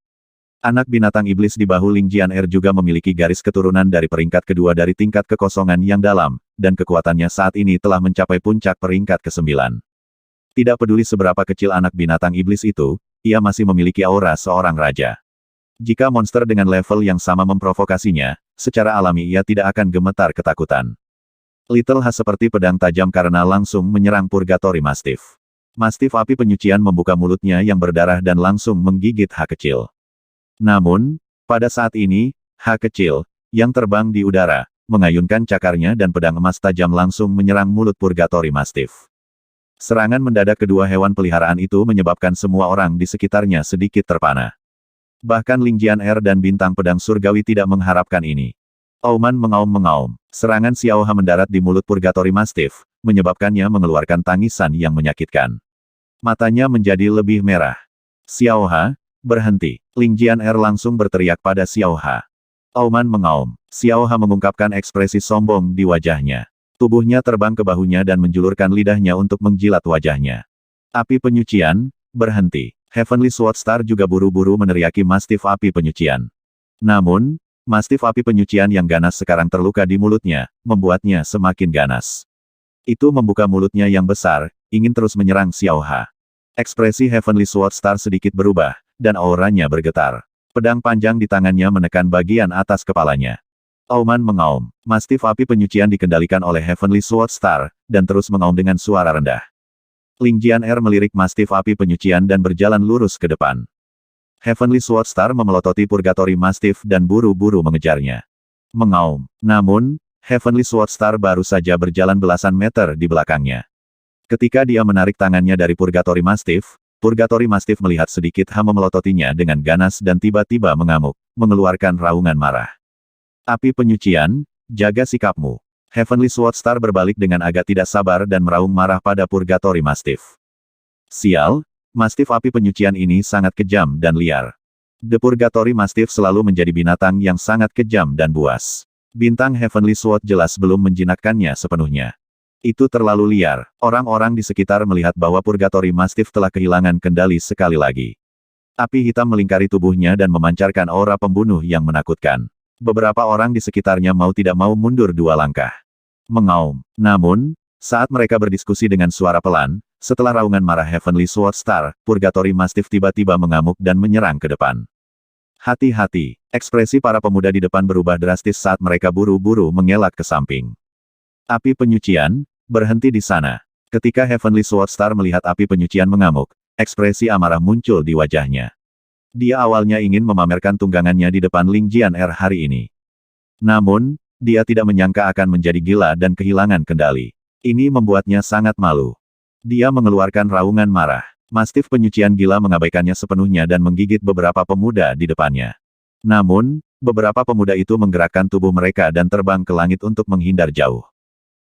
A: Anak binatang iblis di bahu Ling Jian-er juga memiliki garis keturunan dari peringkat kedua dari tingkat kekosongan yang dalam, dan kekuatannya saat ini telah mencapai puncak peringkat ke-9. Tidak peduli seberapa kecil anak binatang iblis itu, ia masih memiliki aura seorang raja. Jika monster dengan level yang sama memprovokasinya, secara alami ia tidak akan gemetar ketakutan. Little H seperti pedang tajam karena langsung menyerang Purgatory Mastiff. Mastiff api penyucian membuka mulutnya yang berdarah dan langsung menggigit H kecil. Namun, Pada saat ini, H kecil, yang terbang di udara, mengayunkan cakarnya dan pedang emas tajam langsung menyerang mulut Purgatory Mastiff. Serangan mendadak kedua hewan peliharaan itu menyebabkan semua orang di sekitarnya sedikit terpana. Bahkan Ling Jian-er dan bintang pedang surgawi tidak mengharapkan ini. Auman mengaum-mengaum. Serangan Xiaoha mendarat di mulut Purgatory Mastiff, menyebabkannya mengeluarkan tangisan yang menyakitkan. Matanya menjadi lebih merah. Xiaoha, berhenti. Ling Jian-er langsung berteriak pada Xiaoha. Auman mengaum. Xiaoha mengungkapkan ekspresi sombong di wajahnya. Tubuhnya terbang ke bahunya dan menjulurkan lidahnya untuk menjilat wajahnya. Api penyucian, berhenti. Heavenly Sword Star juga buru-buru meneriaki Mastiff api penyucian. Namun, Mastiff api penyucian yang ganas sekarang terluka di mulutnya, membuatnya semakin ganas. Itu membuka mulutnya yang besar, ingin terus menyerang Xiaoha. Ekspresi Heavenly Sword Star sedikit berubah, dan auranya bergetar. Pedang panjang di tangannya menekan bagian atas kepalanya. Auman mengaum. Mastiff api penyucian dikendalikan oleh Heavenly Sword Star, dan terus mengaum dengan suara rendah. Ling Jian-er melirik Mastiff api penyucian dan berjalan lurus ke depan. Heavenly Sword Star memelototi Purgatory Mastiff dan buru-buru mengejarnya. Mengaum. Namun, Heavenly Sword Star baru saja berjalan belasan meter di belakangnya. Ketika dia menarik tangannya dari Purgatory Mastiff, Purgatory Mastiff melihat sedikit H memelototinya dengan ganas dan tiba-tiba mengamuk, mengeluarkan raungan marah. Api penyucian, jaga sikapmu. Heavenly Sword Star berbalik dengan agak tidak sabar dan meraung marah pada Purgatory Mastiff. Sial, Mastiff api penyucian ini sangat kejam dan liar. The Purgatory Mastiff selalu menjadi binatang yang sangat kejam dan buas. Bintang Heavenly Sword jelas belum menjinakkannya sepenuhnya. Itu terlalu liar. Orang-orang di sekitar melihat bahwa Purgatory Mastiff telah kehilangan kendali sekali lagi. Api hitam melingkari tubuhnya dan memancarkan aura pembunuh yang menakutkan. Beberapa orang di sekitarnya mau tidak mau mundur 2 langkah. Mengaum. Namun, saat mereka berdiskusi dengan suara pelan, setelah raungan marah Heavenly Sword Star, Purgatory Mastiff tiba-tiba mengamuk dan menyerang ke depan. Hati-hati. Ekspresi para pemuda di depan berubah drastis saat mereka buru-buru mengelak ke samping. Api penyucian, berhenti di sana. Ketika Heavenly Sword Star melihat api penyucian mengamuk, ekspresi amarah muncul di wajahnya. Dia awalnya ingin memamerkan tunggangannya di depan Ling Jian-er hari ini. Namun, dia tidak menyangka akan menjadi gila dan kehilangan kendali. Ini membuatnya sangat malu. Dia mengeluarkan raungan marah. Mastiff penyucian gila mengabaikannya sepenuhnya dan menggigit beberapa pemuda di depannya. Namun, beberapa pemuda itu menggerakkan tubuh mereka dan terbang ke langit untuk menghindar jauh.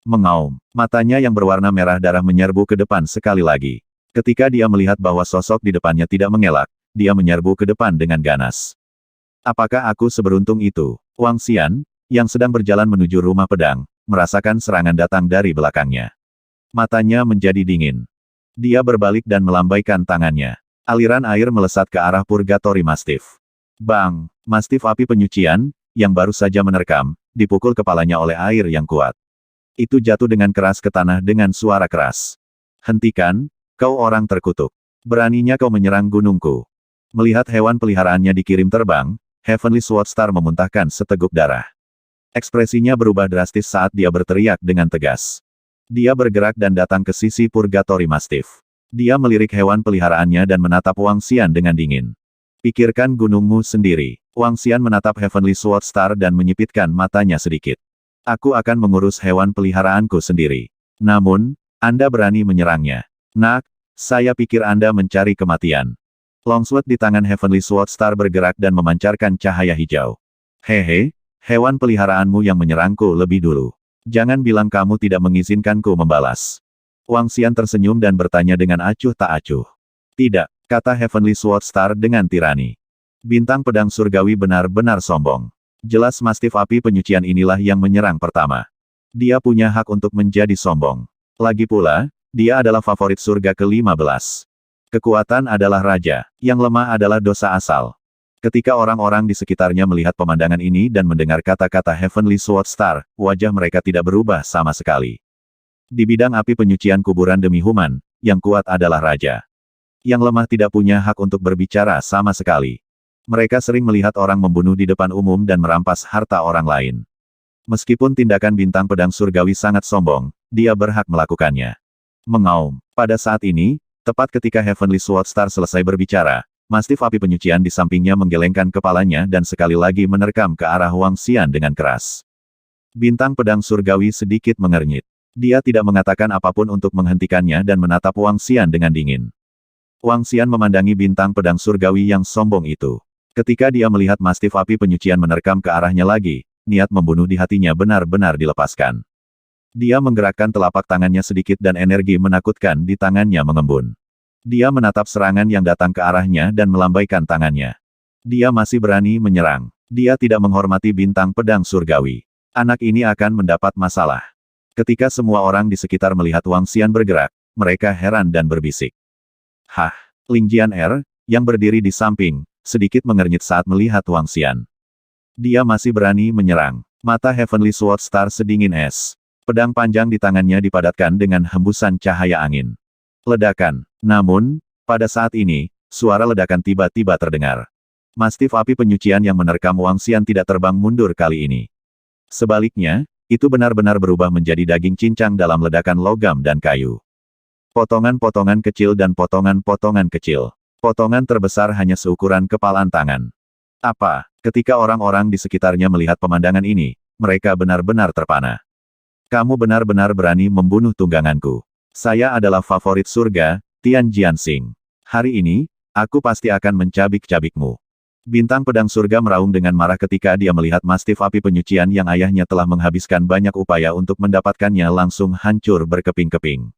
A: Mengaum. Matanya yang berwarna merah darah menyerbu ke depan sekali lagi. Ketika dia melihat bahwa sosok di depannya tidak mengelak, dia menyerbu ke depan dengan ganas. Apakah aku seberuntung itu? Wang Xian, yang sedang berjalan menuju rumah pedang, merasakan serangan datang dari belakangnya. Matanya menjadi dingin. Dia berbalik dan melambaikan tangannya. Aliran air melesat ke arah Purgatory Mastiff. Bang! Mastiff api penyucian, yang baru saja menerkam, dipukul kepalanya oleh air yang kuat. Itu jatuh dengan keras ke tanah dengan suara keras. Hentikan, kau orang terkutuk. Beraninya kau menyerang gunungku. Melihat hewan peliharaannya dikirim terbang, Heavenly Sword Star memuntahkan seteguk darah. Ekspresinya berubah drastis saat dia berteriak dengan tegas. Dia bergerak dan datang ke sisi Purgatory Mastiff. Dia melirik hewan peliharaannya dan menatap Wang Xian dengan dingin. Pikirkan gunungmu sendiri. Wang Xian menatap Heavenly Sword Star dan menyipitkan matanya sedikit. Aku akan mengurus hewan peliharaanku sendiri. Namun, Anda berani menyerangnya. Nak, saya pikir Anda mencari kematian. Longsword di tangan Heavenly Sword Star bergerak dan memancarkan cahaya hijau. Hehe, hewan peliharaanmu yang menyerangku lebih dulu. Jangan bilang kamu tidak mengizinkanku membalas. Wang Xian tersenyum dan bertanya dengan acuh tak acuh. Tidak, kata Heavenly Sword Star dengan tirani. Bintang pedang surgawi benar-benar sombong. Jelas Mastiff api penyucian inilah yang menyerang pertama. Dia punya hak untuk menjadi sombong. Lagi pula, dia adalah favorit surga ke-15. Kekuatan adalah raja, yang lemah adalah dosa asal. Ketika orang-orang di sekitarnya melihat pemandangan ini dan mendengar kata-kata Heavenly Sword Star, wajah mereka tidak berubah sama sekali. Di bidang api penyucian kuburan demi Human, yang kuat adalah raja. Yang lemah tidak punya hak untuk berbicara sama sekali. Mereka sering melihat orang membunuh di depan umum dan merampas harta orang lain. Meskipun tindakan bintang pedang surgawi sangat sombong, dia berhak melakukannya. Mengaum. Pada saat ini, tepat ketika Heavenly Sword Star selesai berbicara, Mastif api penyucian di sampingnya menggelengkan kepalanya dan sekali lagi menerkam ke arah Wang Xian dengan keras. Bintang pedang surgawi sedikit mengernyit. Dia tidak mengatakan apapun untuk menghentikannya dan menatap Wang Xian dengan dingin. Wang Xian memandangi bintang pedang surgawi yang sombong itu. Ketika dia melihat mastif api penyucian menerkam ke arahnya lagi, niat membunuh di hatinya benar-benar dilepaskan. Dia menggerakkan telapak tangannya sedikit dan energi menakutkan di tangannya mengembun. Dia menatap serangan yang datang ke arahnya dan melambaikan tangannya. Dia masih berani menyerang. Dia tidak menghormati bintang pedang surgawi. Anak ini akan mendapat masalah. Ketika semua orang di sekitar melihat Wang Xian bergerak, mereka heran dan berbisik. Hah, Ling Jian yang berdiri di samping, sedikit mengernyit saat melihat Wang Xian. Dia masih berani menyerang. Mata Heavenly Sword Star sedingin es. Pedang panjang di tangannya dipadatkan dengan hembusan cahaya angin. Ledakan. Namun, pada saat ini, suara ledakan tiba-tiba terdengar. Mastif api penyucian yang menerkam Wang Xian tidak terbang mundur kali ini. Sebaliknya, itu benar-benar berubah menjadi daging cincang dalam ledakan logam dan kayu. Potongan-potongan kecil dan potongan-potongan kecil. Potongan terbesar hanya seukuran kepalan tangan. Apa? Ketika orang-orang di sekitarnya melihat pemandangan ini, mereka benar-benar terpana. Kamu benar-benar berani membunuh tungganganku. Saya adalah favorit surga, Tian Jianxing. Hari ini, aku pasti akan mencabik-cabikmu. Bintang pedang surga meraung dengan marah ketika dia melihat mastif api penyucian yang ayahnya telah menghabiskan banyak upaya untuk mendapatkannya langsung hancur berkeping-keping.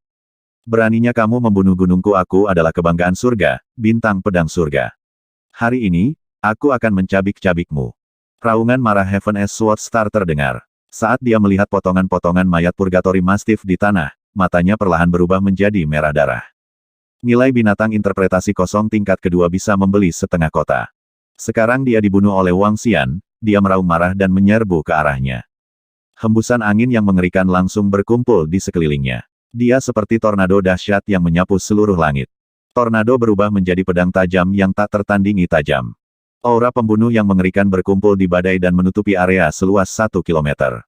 A: Beraninya kamu membunuh gunungku, aku adalah kebanggaan surga, bintang pedang surga. Hari ini, aku akan mencabik-cabikmu. Raungan marah Heaven S Sword Star terdengar. Saat dia melihat potongan-potongan mayat purgatori mastif di tanah, matanya perlahan berubah menjadi merah darah. Nilai binatang interpretasi kosong tingkat kedua bisa membeli setengah kota. Sekarang dia dibunuh oleh Wang Xian, dia meraung marah dan menyerbu ke arahnya. Hembusan angin yang mengerikan langsung berkumpul di sekelilingnya. Dia seperti tornado dahsyat yang menyapu seluruh langit. Tornado berubah menjadi pedang tajam yang tak tertandingi tajam. Aura pembunuh yang mengerikan berkumpul di badai dan menutupi area seluas 1 kilometer.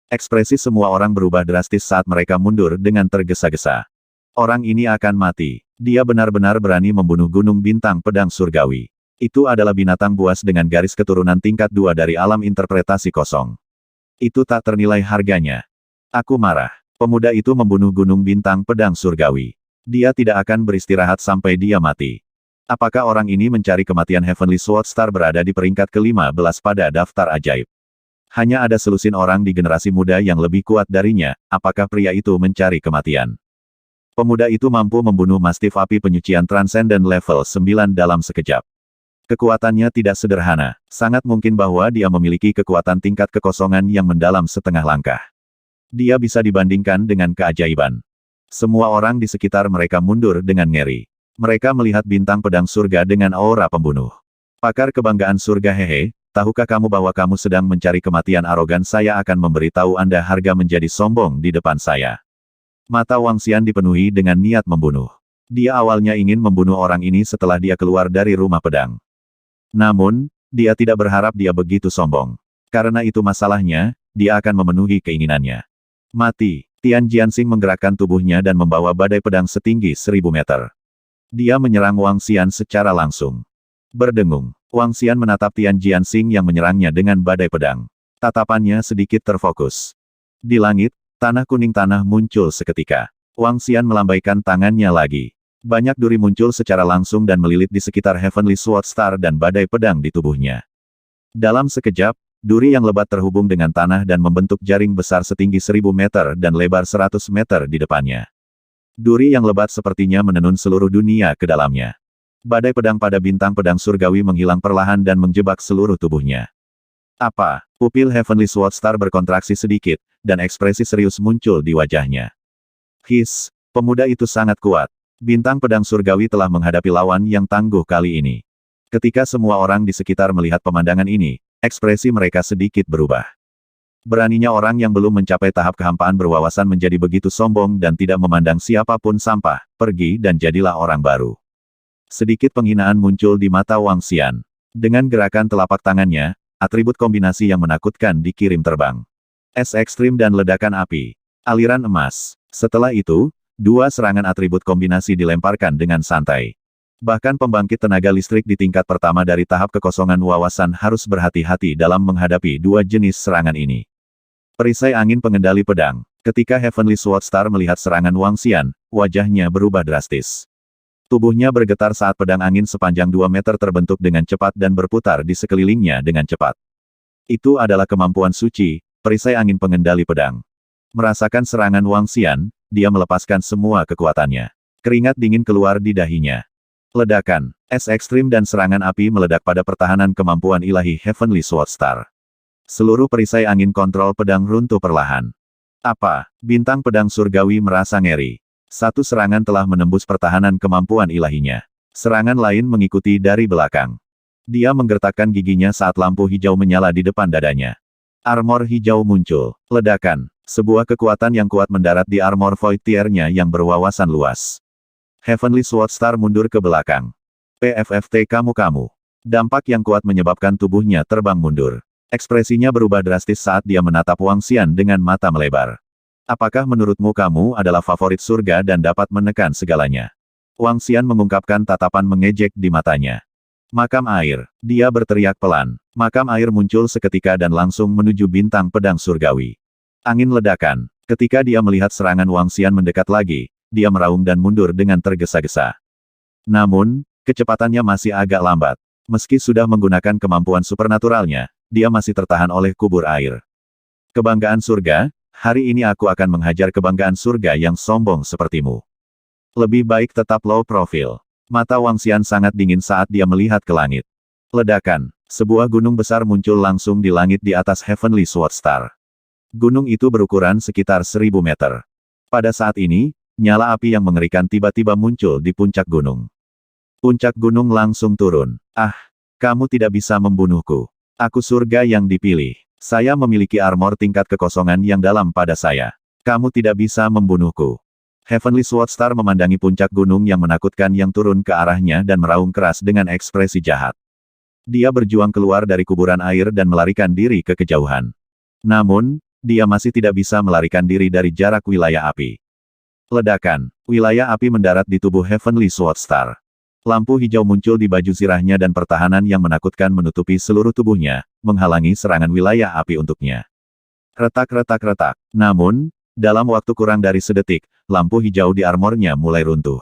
A: Ekspresi semua orang berubah drastis saat mereka mundur dengan tergesa-gesa. Orang ini akan mati. Dia benar-benar berani membunuh gunung bintang pedang surgawi. Itu adalah binatang buas dengan garis keturunan tingkat 2 dari alam interpretasi kosong. Itu tak ternilai harganya. Aku marah. Pemuda itu membunuh gunung bintang pedang surgawi. Dia tidak akan beristirahat sampai dia mati. Apakah orang ini mencari kematian? Heavenly Sword Star berada di peringkat ke-15 pada daftar ajaib. Hanya ada selusin orang di generasi muda yang lebih kuat darinya. Apakah pria itu mencari kematian? Pemuda itu mampu membunuh mastif api penyucian transenden level 9 dalam sekejap. Kekuatannya tidak sederhana. Sangat mungkin bahwa dia memiliki kekuatan tingkat kekosongan yang mendalam setengah langkah. Dia bisa dibandingkan dengan keajaiban. Semua orang di sekitar mereka mundur dengan ngeri. Mereka melihat bintang pedang surga dengan aura pembunuh. Pakar kebanggaan surga, hehe, tahukah kamu bahwa kamu sedang mencari kematian? Arogan, saya akan memberitahu Anda harga menjadi sombong di depan saya. Mata Wang Xian dipenuhi dengan niat membunuh. Dia awalnya ingin membunuh orang ini setelah dia keluar dari rumah pedang. Namun, dia tidak berharap dia begitu sombong. Karena itu masalahnya, dia akan memenuhi keinginannya. Mati. Tian Jianxing menggerakkan tubuhnya dan membawa badai pedang setinggi 1000 meter. Dia menyerang Wang Xian secara langsung. Berdengung, Wang Xian menatap Tian Jianxing yang menyerangnya dengan badai pedang. Tatapannya sedikit terfokus. Di langit, tanah kuning tanah muncul seketika. Wang Xian melambaikan tangannya lagi. Banyak duri muncul secara langsung dan melilit di sekitar Heavenly Sword Star dan badai pedang di tubuhnya. Dalam sekejap, duri yang lebat terhubung dengan tanah dan membentuk jaring besar setinggi 1000 meter dan lebar 100 meter di depannya. Duri yang lebat sepertinya menenun seluruh dunia ke dalamnya. Badai pedang pada bintang pedang surgawi menghilang perlahan dan menjebak seluruh tubuhnya. Apa? Pupil Heavenly Sword Star berkontraksi sedikit, dan ekspresi serius muncul di wajahnya. His, pemuda itu sangat kuat. Bintang pedang surgawi telah menghadapi lawan yang tangguh kali ini. Ketika semua orang di sekitar melihat pemandangan ini, ekspresi mereka sedikit berubah. Beraninya orang yang belum mencapai tahap kehampaan berwawasan menjadi begitu sombong dan tidak memandang siapapun sampah, pergi dan jadilah orang baru. Sedikit penghinaan muncul di mata Wang Xian. Dengan gerakan telapak tangannya, atribut kombinasi yang menakutkan dikirim terbang. Es ekstrim dan ledakan api. Aliran emas. Setelah itu, dua serangan atribut kombinasi dilemparkan dengan santai. Bahkan pembangkit tenaga listrik di tingkat pertama dari tahap kekosongan wawasan harus berhati-hati dalam menghadapi dua jenis serangan ini. Perisai angin pengendali pedang. Ketika Heavenly Sword Star melihat serangan Wang Xian, wajahnya berubah drastis. Tubuhnya bergetar saat pedang angin sepanjang 2 meter terbentuk dengan cepat dan berputar di sekelilingnya dengan cepat. Itu adalah kemampuan suci, perisai angin pengendali pedang. Merasakan serangan Wang Xian, dia melepaskan semua kekuatannya. Keringat dingin keluar di dahinya. Ledakan, es ekstrim dan serangan api meledak pada pertahanan kemampuan ilahi Heavenly Sword Star. Seluruh perisai angin kontrol pedang runtuh perlahan. Apa? Bintang pedang surgawi merasa ngeri. Satu serangan telah menembus pertahanan kemampuan ilahinya. Serangan lain mengikuti dari belakang. Dia menggertakkan giginya saat lampu hijau menyala di depan dadanya. Armor hijau muncul. Ledakan. Sebuah kekuatan yang kuat mendarat di armor void tier-nya yang berwawasan luas. Heavenly Sword Star mundur ke belakang. PFFT kamu-kamu. Dampak yang kuat menyebabkan tubuhnya terbang mundur. Ekspresinya berubah drastis saat dia menatap Wang Xian dengan mata melebar. Apakah menurutmu kamu adalah favorit surga dan dapat menekan segalanya? Wang Xian mengungkapkan tatapan mengejek di matanya. Makam air. Dia berteriak pelan. Makam air muncul seketika dan langsung menuju bintang pedang surgawi. Angin ledakan. Ketika dia melihat serangan Wang Xian mendekat lagi, dia meraung dan mundur dengan tergesa-gesa. Namun, kecepatannya masih agak lambat. Meski sudah menggunakan kemampuan supernaturalnya, dia masih tertahan oleh kubur air. Kebanggaan surga, hari ini aku akan menghajar kebanggaan surga yang sombong sepertimu. Lebih baik tetap low profile. Mata Wang Xian sangat dingin saat dia melihat ke langit. Ledakan, sebuah gunung besar muncul langsung di langit di atas Heavenly Sword Star. Gunung itu berukuran sekitar 1000 meter. Pada saat ini, nyala api yang mengerikan tiba-tiba muncul di puncak gunung. Puncak gunung langsung turun. Ah, kamu tidak bisa membunuhku. Aku surga yang dipilih. Saya memiliki armor tingkat kekosongan yang dalam pada saya. Kamu tidak bisa membunuhku. Heavenly Sword Star memandangi puncak gunung yang menakutkan yang turun ke arahnya dan meraung keras dengan ekspresi jahat. Dia berjuang keluar dari kuburan air dan melarikan diri ke kejauhan. Namun, dia masih tidak bisa melarikan diri dari jarak wilayah api. Ledakan. Wilayah api mendarat di tubuh Heavenly Sword Star. Lampu hijau muncul di baju zirahnya dan pertahanan yang menakutkan menutupi seluruh tubuhnya, menghalangi serangan wilayah api untuknya. Retak-retak-retak. Namun, dalam waktu kurang dari sedetik, lampu hijau di armornya mulai runtuh.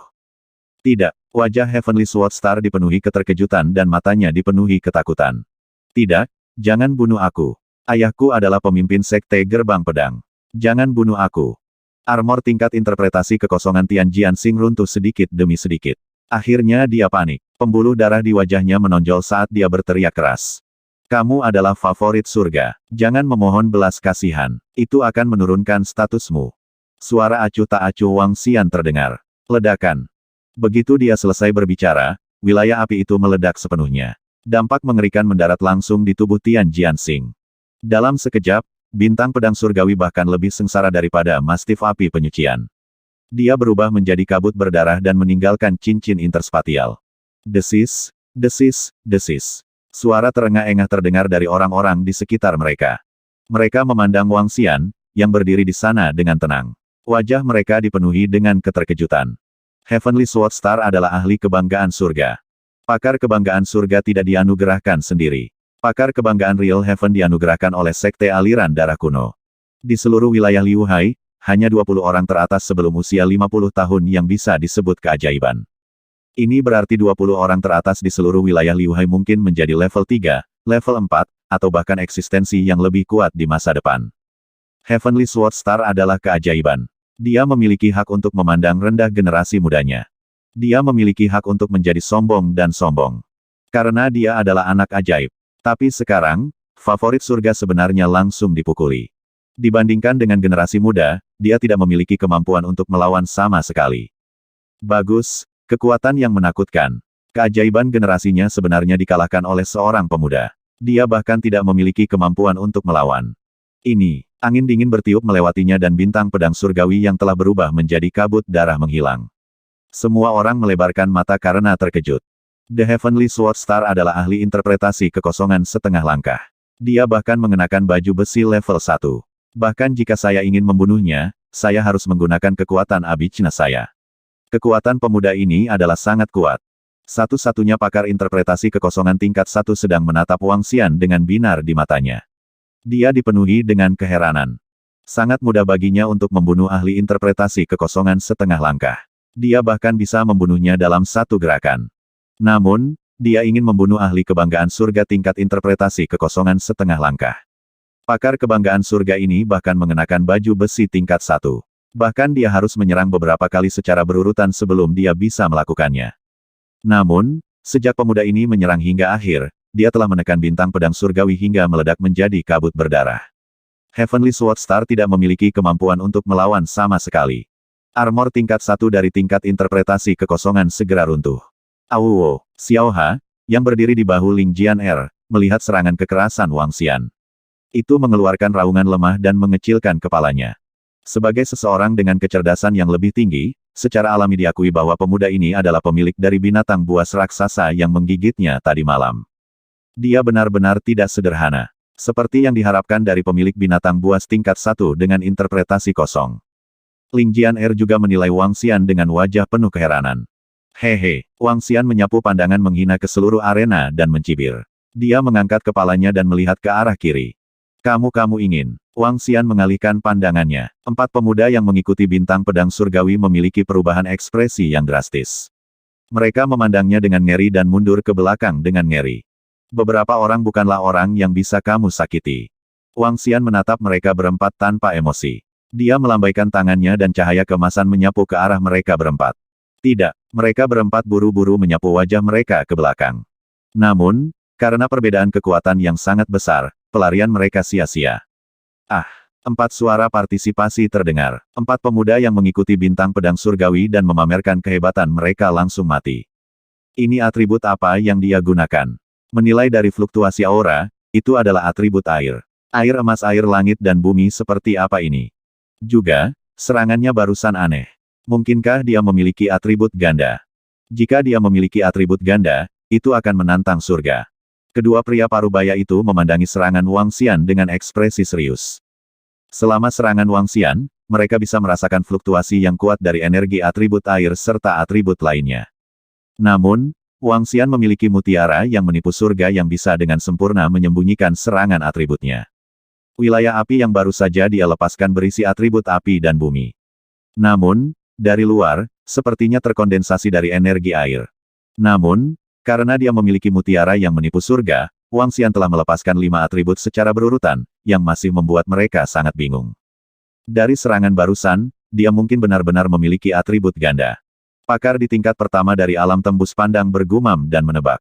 A: Tidak. Wajah Heavenly Sword Star dipenuhi keterkejutan dan matanya dipenuhi ketakutan. Tidak, jangan bunuh aku. Ayahku adalah pemimpin sekte gerbang pedang. Jangan bunuh aku. Armor tingkat interpretasi kekosongan Tian Jianxing runtuh sedikit demi sedikit. Akhirnya dia panik. Pembuluh darah di wajahnya menonjol saat dia berteriak keras. Kamu adalah favorit surga. Jangan memohon belas kasihan. Itu akan menurunkan statusmu. Suara acuh tak acuh Wang Xian terdengar. Ledakan. Begitu dia selesai berbicara, wilayah api itu meledak sepenuhnya. Dampak mengerikan mendarat langsung di tubuh Tian Jianxing. Dalam sekejap, bintang pedang surgawi bahkan lebih sengsara daripada mastif api penyucian. Dia berubah menjadi kabut berdarah dan meninggalkan cincin interspatial. Desis, desis, desis. Suara terengah-engah terdengar dari orang-orang di sekitar mereka. Mereka memandang Wang Xian, yang berdiri di sana dengan tenang. Wajah mereka dipenuhi dengan keterkejutan. Heavenly Sword Star adalah ahli kebanggaan surga. Pakar kebanggaan surga tidak dianugerahkan sendiri. Pakar kebanggaan Real Heaven dianugerahkan oleh Sekte Aliran Darah Kuno. Di seluruh wilayah Liu Hai, hanya 20 orang teratas sebelum usia 50 tahun yang bisa disebut keajaiban. Ini berarti 20 orang teratas di seluruh wilayah Liu Hai mungkin menjadi level 3, level 4, atau bahkan eksistensi yang lebih kuat di masa depan. Heavenly Sword Star adalah keajaiban. Dia memiliki hak untuk memandang rendah generasi mudanya. Dia memiliki hak untuk menjadi sombong dan sombong. Karena dia adalah anak ajaib. Tapi sekarang, favorit surga sebenarnya langsung dipukuli. Dibandingkan dengan generasi muda, dia tidak memiliki kemampuan untuk melawan sama sekali. Bagus, kekuatan yang menakutkan. Keajaiban generasinya sebenarnya dikalahkan oleh seorang pemuda. Dia bahkan tidak memiliki kemampuan untuk melawan. Ini, angin dingin bertiup melewatinya dan bintang pedang surgawi yang telah berubah menjadi kabut darah menghilang. Semua orang melebarkan mata karena terkejut. The Heavenly Sword Star adalah ahli interpretasi kekosongan setengah langkah. Dia bahkan mengenakan baju besi level 1. Bahkan jika saya ingin membunuhnya, saya harus menggunakan kekuatan Abhichna saya. Kekuatan pemuda ini adalah sangat kuat. Satu-satunya pakar interpretasi kekosongan tingkat 1 sedang menatap Wang Xian dengan binar di matanya. Dia dipenuhi dengan keheranan. Sangat mudah baginya untuk membunuh ahli interpretasi kekosongan setengah langkah. Dia bahkan bisa membunuhnya dalam satu gerakan. Namun, dia ingin membunuh ahli kebanggaan surga tingkat interpretasi kekosongan setengah langkah. Pakar kebanggaan surga ini bahkan mengenakan baju besi tingkat 1. Bahkan dia harus menyerang beberapa kali secara berurutan sebelum dia bisa melakukannya. Namun, sejak pemuda ini menyerang hingga akhir, dia telah menekan bintang pedang surgawi hingga meledak menjadi kabut berdarah. Heavenly Sword Star tidak memiliki kemampuan untuk melawan sama sekali. Armor tingkat 1 dari tingkat interpretasi kekosongan segera runtuh. Auwo, Xiaoha, yang berdiri di bahu Ling Jian'er, melihat serangan kekerasan Wang Xian. Itu mengeluarkan raungan lemah dan mengecilkan kepalanya. Sebagai seseorang dengan kecerdasan yang lebih tinggi, secara alami diakui bahwa pemuda ini adalah pemilik dari binatang buas raksasa yang menggigitnya tadi malam. Dia benar-benar tidak sederhana. Seperti yang diharapkan dari pemilik binatang buas tingkat 1 dengan interpretasi kosong. Ling Jian'er juga menilai Wang Xian dengan wajah penuh keheranan. Hehe, Wang Xian menyapu pandangan menghina ke seluruh arena dan mencibir. Dia mengangkat kepalanya dan melihat ke arah kiri. Kamu ingin. Wang Xian mengalihkan pandangannya. 4 pemuda yang mengikuti bintang pedang surgawi memiliki perubahan ekspresi yang drastis. Mereka memandangnya dengan ngeri dan mundur ke belakang dengan ngeri. Beberapa orang bukanlah orang yang bisa kamu sakiti. Wang Xian menatap mereka berempat tanpa emosi. Dia melambaikan tangannya dan cahaya keemasan menyapu ke arah mereka berempat. Tidak, mereka berempat buru-buru menyapu wajah mereka ke belakang. Namun, karena perbedaan kekuatan yang sangat besar, pelarian mereka sia-sia. 4 suara partisipasi terdengar. 4 pemuda yang mengikuti bintang pedang surgawi dan memamerkan kehebatan mereka langsung mati. Ini atribut apa yang dia gunakan? Menilai dari fluktuasi aura, itu adalah atribut air. Air emas, air langit dan bumi seperti apa ini? Juga, serangannya barusan aneh. Mungkinkah dia memiliki atribut ganda? Jika dia memiliki atribut ganda, itu akan menantang surga. Kedua pria parubaya itu memandangi serangan Wang Xian dengan ekspresi serius. Selama serangan Wang Xian, mereka bisa merasakan fluktuasi yang kuat dari energi atribut air serta atribut lainnya. Namun, Wang Xian memiliki mutiara yang menipu surga yang bisa dengan sempurna menyembunyikan serangan atributnya. Wilayah api yang baru saja dia lepaskan berisi atribut api dan bumi. Namun, dari luar, sepertinya terkondensasi dari energi air. Namun, karena dia memiliki mutiara yang menipu surga, Wang Xian telah melepaskan 5 atribut secara berurutan, yang masih membuat mereka sangat bingung. Dari serangan barusan, dia mungkin benar-benar memiliki atribut ganda. Pakar di tingkat pertama dari alam tembus pandang bergumam dan menebak.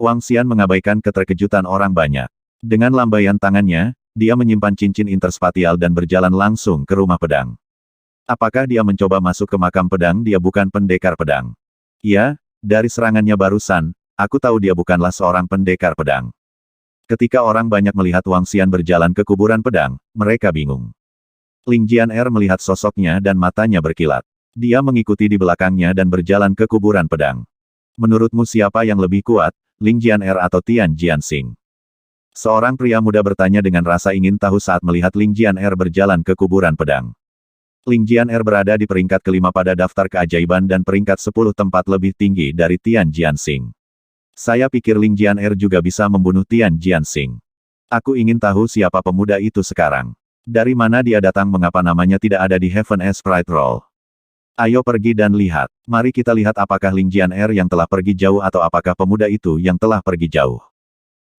A: Wang Xian mengabaikan keterkejutan orang banyak. Dengan lambaian tangannya, dia menyimpan cincin interspatial dan berjalan langsung ke rumah pedang. Apakah dia mencoba masuk ke makam pedang? Dia bukan pendekar pedang. Ya, dari serangannya barusan, aku tahu dia bukanlah seorang pendekar pedang. Ketika orang banyak melihat Wang Xian berjalan ke kuburan pedang, mereka bingung. Ling Jian'er melihat sosoknya dan matanya berkilat. Dia mengikuti di belakangnya dan berjalan ke kuburan pedang. Menurutmu siapa yang lebih kuat, Ling Jian'er atau Tian Jianxing? Seorang pria muda bertanya dengan rasa ingin tahu saat melihat Ling Jian'er berjalan ke kuburan pedang. Ling Jian'er berada di peringkat kelima pada daftar keajaiban dan peringkat 10 tempat lebih tinggi dari Tian Jianxing. Saya pikir Ling Jian'er juga bisa membunuh Tian Jianxing. Aku ingin tahu siapa pemuda itu sekarang. Dari mana dia datang, mengapa namanya tidak ada di Heaven Sprite Roll. Ayo pergi dan lihat. Mari kita lihat apakah Ling Jian'er yang telah pergi jauh atau apakah pemuda itu yang telah pergi jauh.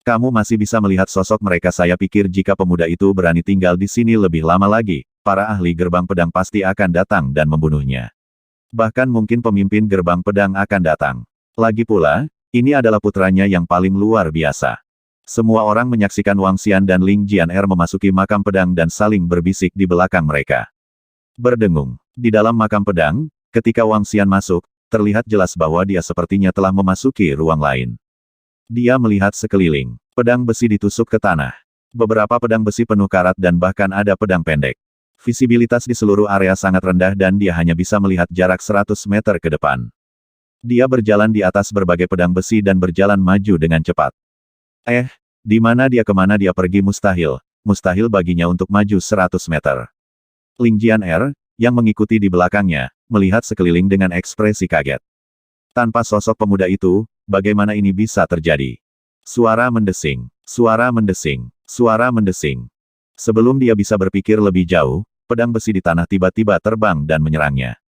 A: Kamu masih bisa melihat sosok mereka. Saya pikir jika pemuda itu berani tinggal di sini lebih lama lagi, para ahli gerbang pedang pasti akan datang dan membunuhnya. Bahkan mungkin pemimpin gerbang pedang akan datang. Lagi pula, ini adalah putranya yang paling luar biasa. Semua orang menyaksikan Wang Xian dan Ling Jian'er memasuki makam pedang dan saling berbisik di belakang mereka. Berdengung. Di dalam makam pedang, ketika Wang Xian masuk, terlihat jelas bahwa dia sepertinya telah memasuki ruang lain. Dia melihat sekeliling. Pedang besi ditusuk ke tanah. Beberapa pedang besi penuh karat dan bahkan ada pedang pendek. Visibilitas di seluruh area sangat rendah dan dia hanya bisa melihat jarak 100 meter ke depan. Dia berjalan di atas berbagai pedang besi dan berjalan maju dengan cepat. Di mana dia, kemana dia pergi? Mustahil baginya untuk maju 100 meter. Ling Jian'er, yang mengikuti di belakangnya, melihat sekeliling dengan ekspresi kaget. Tanpa sosok pemuda itu, bagaimana ini bisa terjadi? Suara mendesing, suara mendesing, suara mendesing. Sebelum dia bisa berpikir lebih jauh, pedang besi di tanah tiba-tiba terbang dan menyerangnya.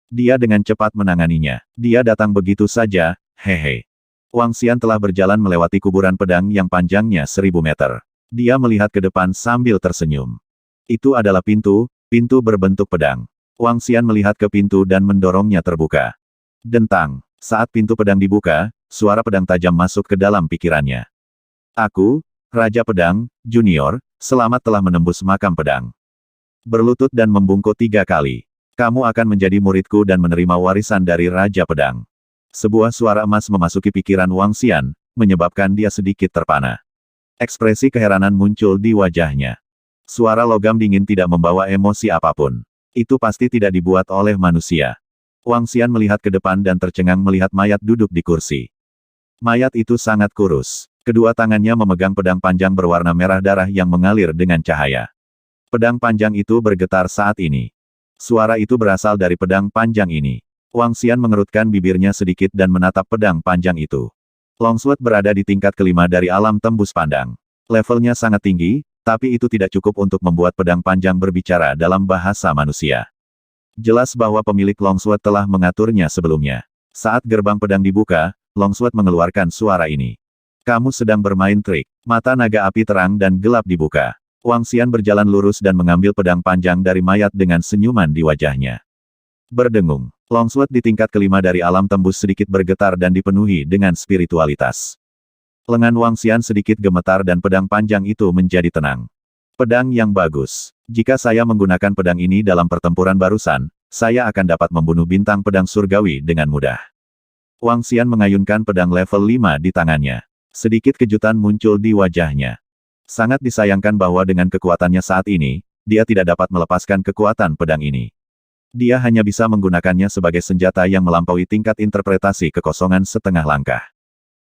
A: Dia dengan cepat menanganinya. Dia datang begitu saja, hehe. Wang Xian telah berjalan melewati kuburan pedang yang panjangnya 1000 meter. Dia melihat ke depan sambil tersenyum. Itu adalah pintu, pintu berbentuk pedang. Wang Xian melihat ke pintu dan mendorongnya terbuka. Dentang. Saat pintu pedang dibuka, suara pedang tajam masuk ke dalam pikirannya. Aku, Raja Pedang, Junior, selamat telah menembus makam pedang. Berlutut dan membungkuk 3 kali. Kamu akan menjadi muridku dan menerima warisan dari Raja Pedang. Sebuah suara emas memasuki pikiran Wang Xian, menyebabkan dia sedikit terpana. Ekspresi keheranan muncul di wajahnya. Suara logam dingin tidak membawa emosi apapun. Itu pasti tidak dibuat oleh manusia. Wang Xian melihat ke depan dan tercengang melihat mayat duduk di kursi. Mayat itu sangat kurus. Kedua tangannya memegang pedang panjang berwarna merah darah yang mengalir dengan cahaya. Pedang panjang itu bergetar saat ini. Suara itu berasal dari pedang panjang ini. Wang Xian mengerutkan bibirnya sedikit dan menatap pedang panjang itu. Longsword berada di tingkat kelima dari alam tembus pandang. Levelnya sangat tinggi, tapi itu tidak cukup untuk membuat pedang panjang berbicara dalam bahasa manusia. Jelas bahwa pemilik Longsword telah mengaturnya sebelumnya. Saat gerbang pedang dibuka, Longsword mengeluarkan suara ini. Kamu sedang bermain trik. Mata naga api terang dan gelap dibuka. Wang Xian berjalan lurus dan mengambil pedang panjang dari mayat dengan senyuman di wajahnya. Berdengung. Longsword di tingkat kelima dari alam tembus sedikit bergetar dan dipenuhi dengan spiritualitas. Lengan Wang Xian sedikit gemetar dan pedang panjang itu menjadi tenang. Pedang yang bagus. Jika saya menggunakan pedang ini dalam pertempuran barusan, saya akan dapat membunuh bintang pedang surgawi dengan mudah. Wang Xian mengayunkan pedang level 5 di tangannya. Sedikit kejutan muncul di wajahnya. Sangat disayangkan bahwa dengan kekuatannya saat ini, dia tidak dapat melepaskan kekuatan pedang ini. Dia hanya bisa menggunakannya sebagai senjata yang melampaui tingkat interpretasi kekosongan setengah langkah.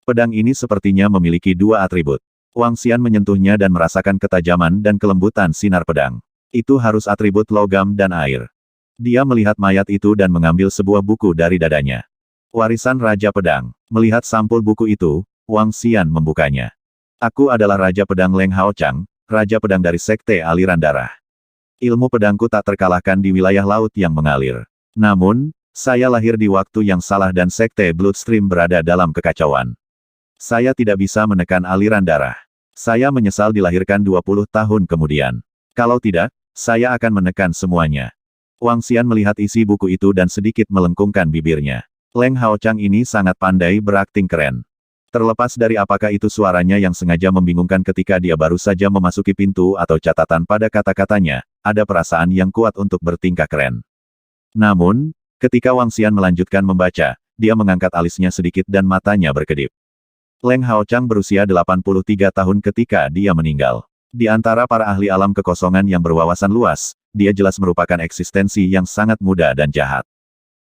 A: Pedang ini sepertinya memiliki 2 atribut. Wang Xian menyentuhnya dan merasakan ketajaman dan kelembutan sinar pedang. Itu harus atribut logam dan air. Dia melihat mayat itu dan mengambil sebuah buku dari dadanya. Warisan Raja Pedang. Melihat sampul buku itu, Wang Xian membukanya. Aku adalah Raja Pedang Leng Haochang, Raja Pedang dari Sekte Aliran Darah. Ilmu pedangku tak terkalahkan di wilayah laut yang mengalir. Namun, saya lahir di waktu yang salah dan Sekte Bloodstream berada dalam kekacauan. Saya tidak bisa menekan aliran darah. Saya menyesal dilahirkan 20 tahun kemudian. Kalau tidak, saya akan menekan semuanya. Wang Xian melihat isi buku itu dan sedikit melengkungkan bibirnya. Leng Haochang ini sangat pandai berakting keren. Terlepas dari apakah itu suaranya yang sengaja membingungkan ketika dia baru saja memasuki pintu atau catatan pada kata-katanya, ada perasaan yang kuat untuk bertingkah keren. Namun, ketika Wang Xian melanjutkan membaca, dia mengangkat alisnya sedikit dan matanya berkedip. Leng Haochang berusia 83 tahun ketika dia meninggal. Di antara para ahli alam kekosongan yang berwawasan luas, dia jelas merupakan eksistensi yang sangat muda dan jahat.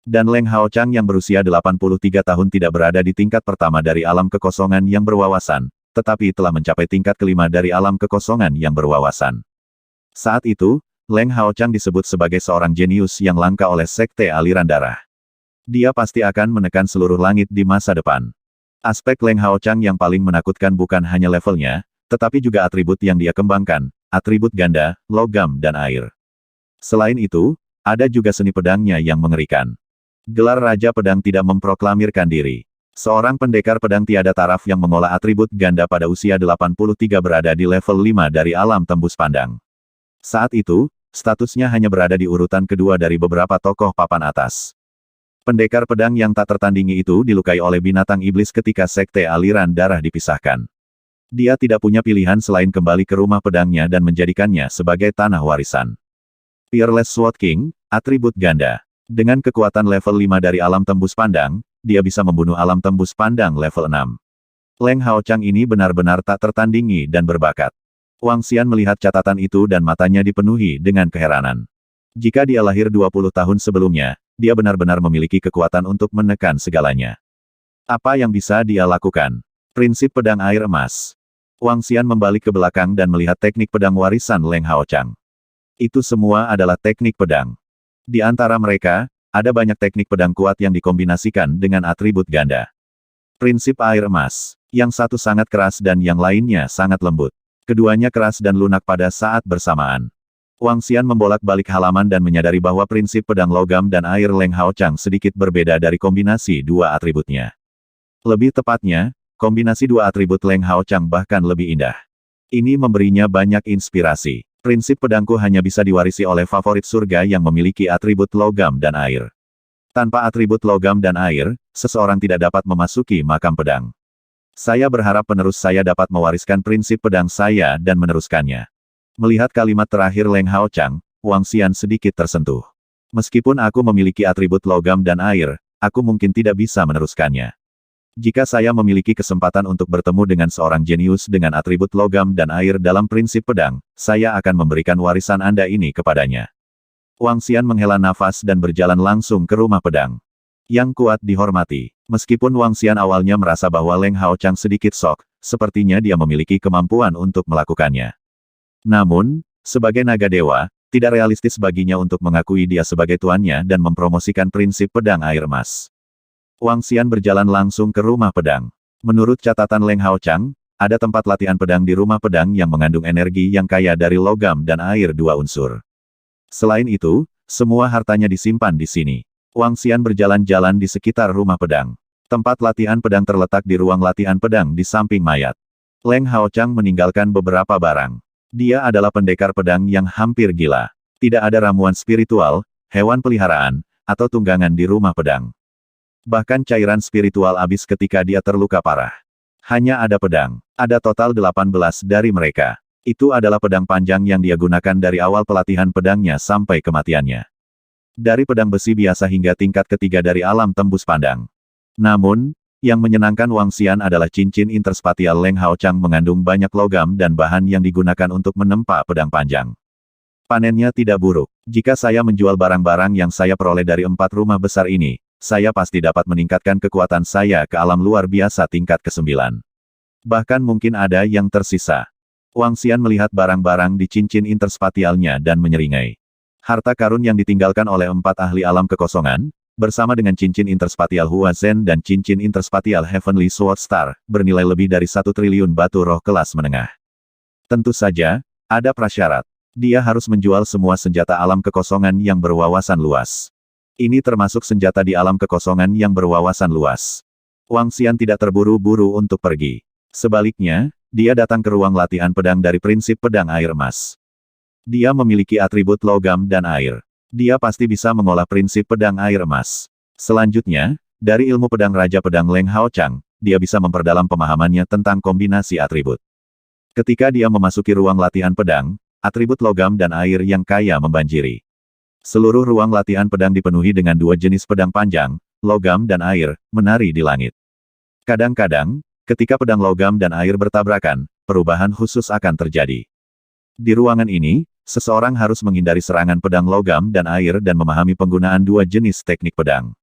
A: Dan Leng Haochang yang berusia 83 tahun tidak berada di tingkat pertama dari alam kekosongan yang berwawasan, tetapi telah mencapai tingkat kelima dari alam kekosongan yang berwawasan. Saat itu, Leng Haochang disebut sebagai seorang jenius yang langka oleh Sekte Aliran Darah. Dia pasti akan menekan seluruh langit di masa depan. Aspek Leng Haochang yang paling menakutkan bukan hanya levelnya, tetapi juga atribut yang dia kembangkan, atribut ganda, logam dan air. Selain itu, ada juga seni pedangnya yang mengerikan. Gelar Raja Pedang tidak memproklamirkan diri. Seorang pendekar pedang tiada taraf yang mengolah atribut ganda pada usia 83 berada di level 5 dari alam tembus pandang. Saat itu, statusnya hanya berada di urutan kedua dari beberapa tokoh papan atas. Pendekar pedang yang tak tertandingi itu dilukai oleh binatang iblis ketika Sekte Aliran Darah dipisahkan. Dia tidak punya pilihan selain kembali ke rumah pedangnya dan menjadikannya sebagai tanah warisan. Peerless Sword King, atribut ganda. Dengan kekuatan level 5 dari alam tembus pandang, dia bisa membunuh alam tembus pandang level 6. Leng Haochang ini benar-benar tak tertandingi dan berbakat. Wang Xian melihat catatan itu dan matanya dipenuhi dengan keheranan. Jika dia lahir 20 tahun sebelumnya, dia benar-benar memiliki kekuatan untuk menekan segalanya. Apa yang bisa dia lakukan? Prinsip pedang air emas. Wang Xian membalik ke belakang dan melihat teknik pedang warisan Leng Haochang. Itu semua adalah teknik pedang. Di antara mereka, ada banyak teknik pedang kuat yang dikombinasikan dengan atribut ganda. Prinsip air emas. Yang satu sangat keras dan yang lainnya sangat lembut. Keduanya keras dan lunak pada saat bersamaan. Wang Xian membolak-balik halaman dan menyadari bahwa prinsip pedang logam dan air Leng Haochang sedikit berbeda dari kombinasi dua atributnya. Lebih tepatnya, kombinasi dua atribut Leng Haochang bahkan lebih indah. Ini memberinya banyak inspirasi. Prinsip pedangku hanya bisa diwarisi oleh favorit surga yang memiliki atribut logam dan air. Tanpa atribut logam dan air, seseorang tidak dapat memasuki makam pedang. Saya berharap penerus saya dapat mewariskan prinsip pedang saya dan meneruskannya. Melihat kalimat terakhir Leng Haochang, Wang Xian sedikit tersentuh. Meskipun aku memiliki atribut logam dan air, aku mungkin tidak bisa meneruskannya. Jika saya memiliki kesempatan untuk bertemu dengan seorang jenius dengan atribut logam dan air dalam prinsip pedang, saya akan memberikan warisan Anda ini kepadanya. Wang Xian menghela nafas dan berjalan langsung ke rumah pedang. Yang kuat dihormati. Meskipun Wang Xian awalnya merasa bahwa Leng Haochang sedikit sok, sepertinya dia memiliki kemampuan untuk melakukannya. Namun, sebagai naga dewa, tidak realistis baginya untuk mengakui dia sebagai tuannya dan mempromosikan prinsip pedang air emas. Wang Xian berjalan langsung ke rumah pedang. Menurut catatan Leng Haochang, ada tempat latihan pedang di rumah pedang yang mengandung energi yang kaya dari logam dan air dua unsur. Selain itu, semua hartanya disimpan di sini. Wang Xian berjalan-jalan di sekitar rumah pedang. Tempat latihan pedang terletak di ruang latihan pedang di samping mayat. Leng Haochang meninggalkan beberapa barang. Dia adalah pendekar pedang yang hampir gila. Tidak ada ramuan spiritual, hewan peliharaan, atau tunggangan di rumah pedang. Bahkan cairan spiritual habis ketika dia terluka parah. Hanya ada pedang. Ada total 18 dari mereka. Itu adalah pedang panjang yang dia gunakan dari awal pelatihan pedangnya sampai kematiannya. Dari pedang besi biasa hingga tingkat ketiga dari alam tembus pandang. Namun, yang menyenangkan Wang Xian adalah cincin interspatial Leng Haochang mengandung banyak logam dan bahan yang digunakan untuk menempa pedang panjang. Panennya tidak buruk. Jika saya menjual barang-barang yang saya peroleh dari 4 rumah besar ini, saya pasti dapat meningkatkan kekuatan saya ke alam luar biasa tingkat ke-9. Bahkan mungkin ada yang tersisa. Wang Xian melihat barang-barang di cincin interspatialnya dan menyeringai. Harta karun yang ditinggalkan oleh 4 ahli alam kekosongan, bersama dengan cincin interspatial Hua Zhen dan cincin interspatial Heavenly Sword Star, bernilai lebih dari 1 triliun batu roh kelas menengah. Tentu saja, ada prasyarat. Dia harus menjual semua senjata alam kekosongan yang berwawasan luas. Ini termasuk senjata di alam kekosongan yang berwawasan luas. Wang Xian tidak terburu-buru untuk pergi. Sebaliknya, dia datang ke ruang latihan pedang dari prinsip pedang air emas. Dia memiliki atribut logam dan air. Dia pasti bisa mengolah prinsip pedang air emas. Selanjutnya, dari ilmu pedang Raja Pedang Leng Haochang, dia bisa memperdalam pemahamannya tentang kombinasi atribut. Ketika dia memasuki ruang latihan pedang, atribut logam dan air yang kaya membanjiri. Seluruh ruang latihan pedang dipenuhi dengan 2 jenis pedang panjang, logam dan air, menari di langit. Kadang-kadang, ketika pedang logam dan air bertabrakan, perubahan khusus akan terjadi. Di ruangan ini, seseorang harus menghindari serangan pedang logam dan air dan memahami penggunaan 2 jenis teknik pedang.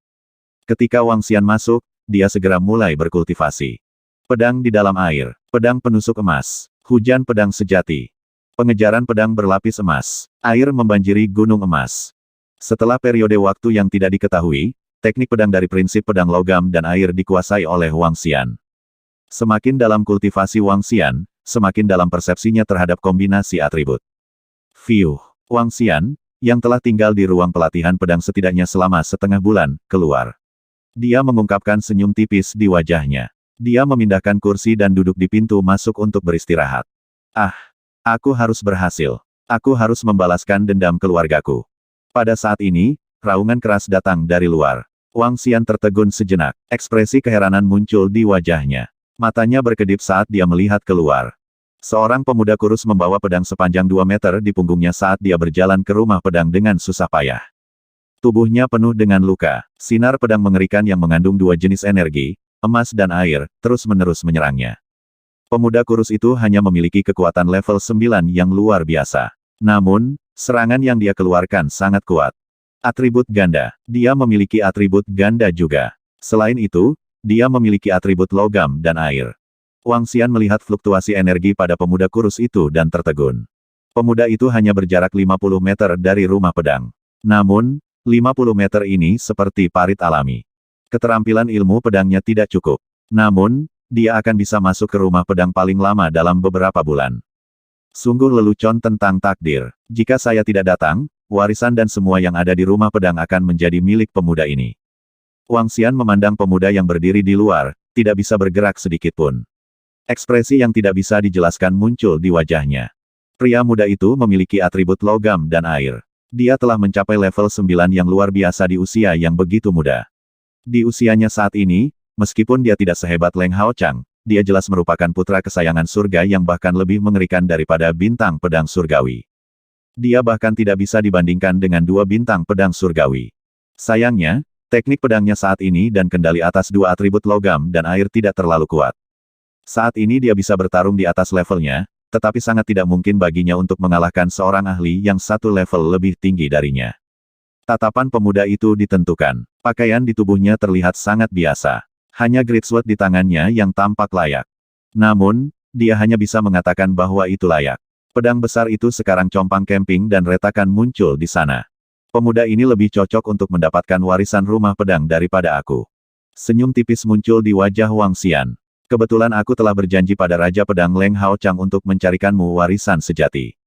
A: Ketika Wang Xian masuk, dia segera mulai berkultivasi. Pedang di dalam air, pedang penusuk emas, hujan pedang sejati, pengejaran pedang berlapis emas, air membanjiri gunung emas. Setelah periode waktu yang tidak diketahui, teknik pedang dari prinsip pedang logam dan air dikuasai oleh Wang Xian. Semakin dalam kultivasi Wang Xian, semakin dalam persepsinya terhadap kombinasi atribut. Fiuh, Wang Xian, yang telah tinggal di ruang pelatihan pedang setidaknya selama setengah bulan, keluar. Dia mengungkapkan senyum tipis di wajahnya. Dia memindahkan kursi dan duduk di pintu masuk untuk beristirahat. Ah, aku harus berhasil. Aku harus membalaskan dendam keluargaku. Pada saat ini, raungan keras datang dari luar. Wang Xian tertegun sejenak. Ekspresi keheranan muncul di wajahnya. Matanya berkedip saat dia melihat keluar. Seorang pemuda kurus membawa pedang sepanjang 2 meter di punggungnya saat dia berjalan ke rumah pedang dengan susah payah. Tubuhnya penuh dengan luka. Sinar pedang mengerikan yang mengandung 2 jenis energi, emas dan air, terus-menerus menyerangnya. Pemuda kurus itu hanya memiliki kekuatan level 9 yang luar biasa. Namun, serangan yang dia keluarkan sangat kuat. Atribut ganda. Dia memiliki atribut ganda juga. Selain itu, dia memiliki atribut logam dan air. Wang Xian melihat fluktuasi energi pada pemuda kurus itu dan tertegun. Pemuda itu hanya berjarak 50 meter dari rumah pedang. Namun, 50 meter ini seperti parit alami. Keterampilan ilmu pedangnya tidak cukup. Namun, dia akan bisa masuk ke rumah pedang paling lama dalam beberapa bulan. Sungguh lelucon tentang takdir. Jika saya tidak datang, warisan dan semua yang ada di rumah pedang akan menjadi milik pemuda ini. Wang Xian memandang pemuda yang berdiri di luar, tidak bisa bergerak sedikitpun. Ekspresi yang tidak bisa dijelaskan muncul di wajahnya. Pria muda itu memiliki atribut logam dan air. Dia telah mencapai level 9 yang luar biasa di usia yang begitu muda. Di usianya saat ini, meskipun dia tidak sehebat Leng Haochang, dia jelas merupakan putra kesayangan surga yang bahkan lebih mengerikan daripada bintang pedang surgawi. Dia bahkan tidak bisa dibandingkan dengan dua bintang pedang surgawi. Sayangnya, teknik pedangnya saat ini dan kendali atas dua atribut logam dan air tidak terlalu kuat. Saat ini dia bisa bertarung di atas levelnya, tetapi sangat tidak mungkin baginya untuk mengalahkan seorang ahli yang satu level lebih tinggi darinya. Tatapan pemuda itu ditentukan. Pakaian di tubuhnya terlihat sangat biasa. Hanya Great Sword di tangannya yang tampak layak. Namun, dia hanya bisa mengatakan bahwa itu layak. Pedang besar itu sekarang compang camping dan retakan muncul di sana. Pemuda ini lebih cocok untuk mendapatkan warisan rumah pedang daripada aku. Senyum tipis muncul di wajah Wang Xian. Kebetulan aku telah berjanji pada Raja Pedang Leng Haochang untuk mencarikanmu warisan sejati.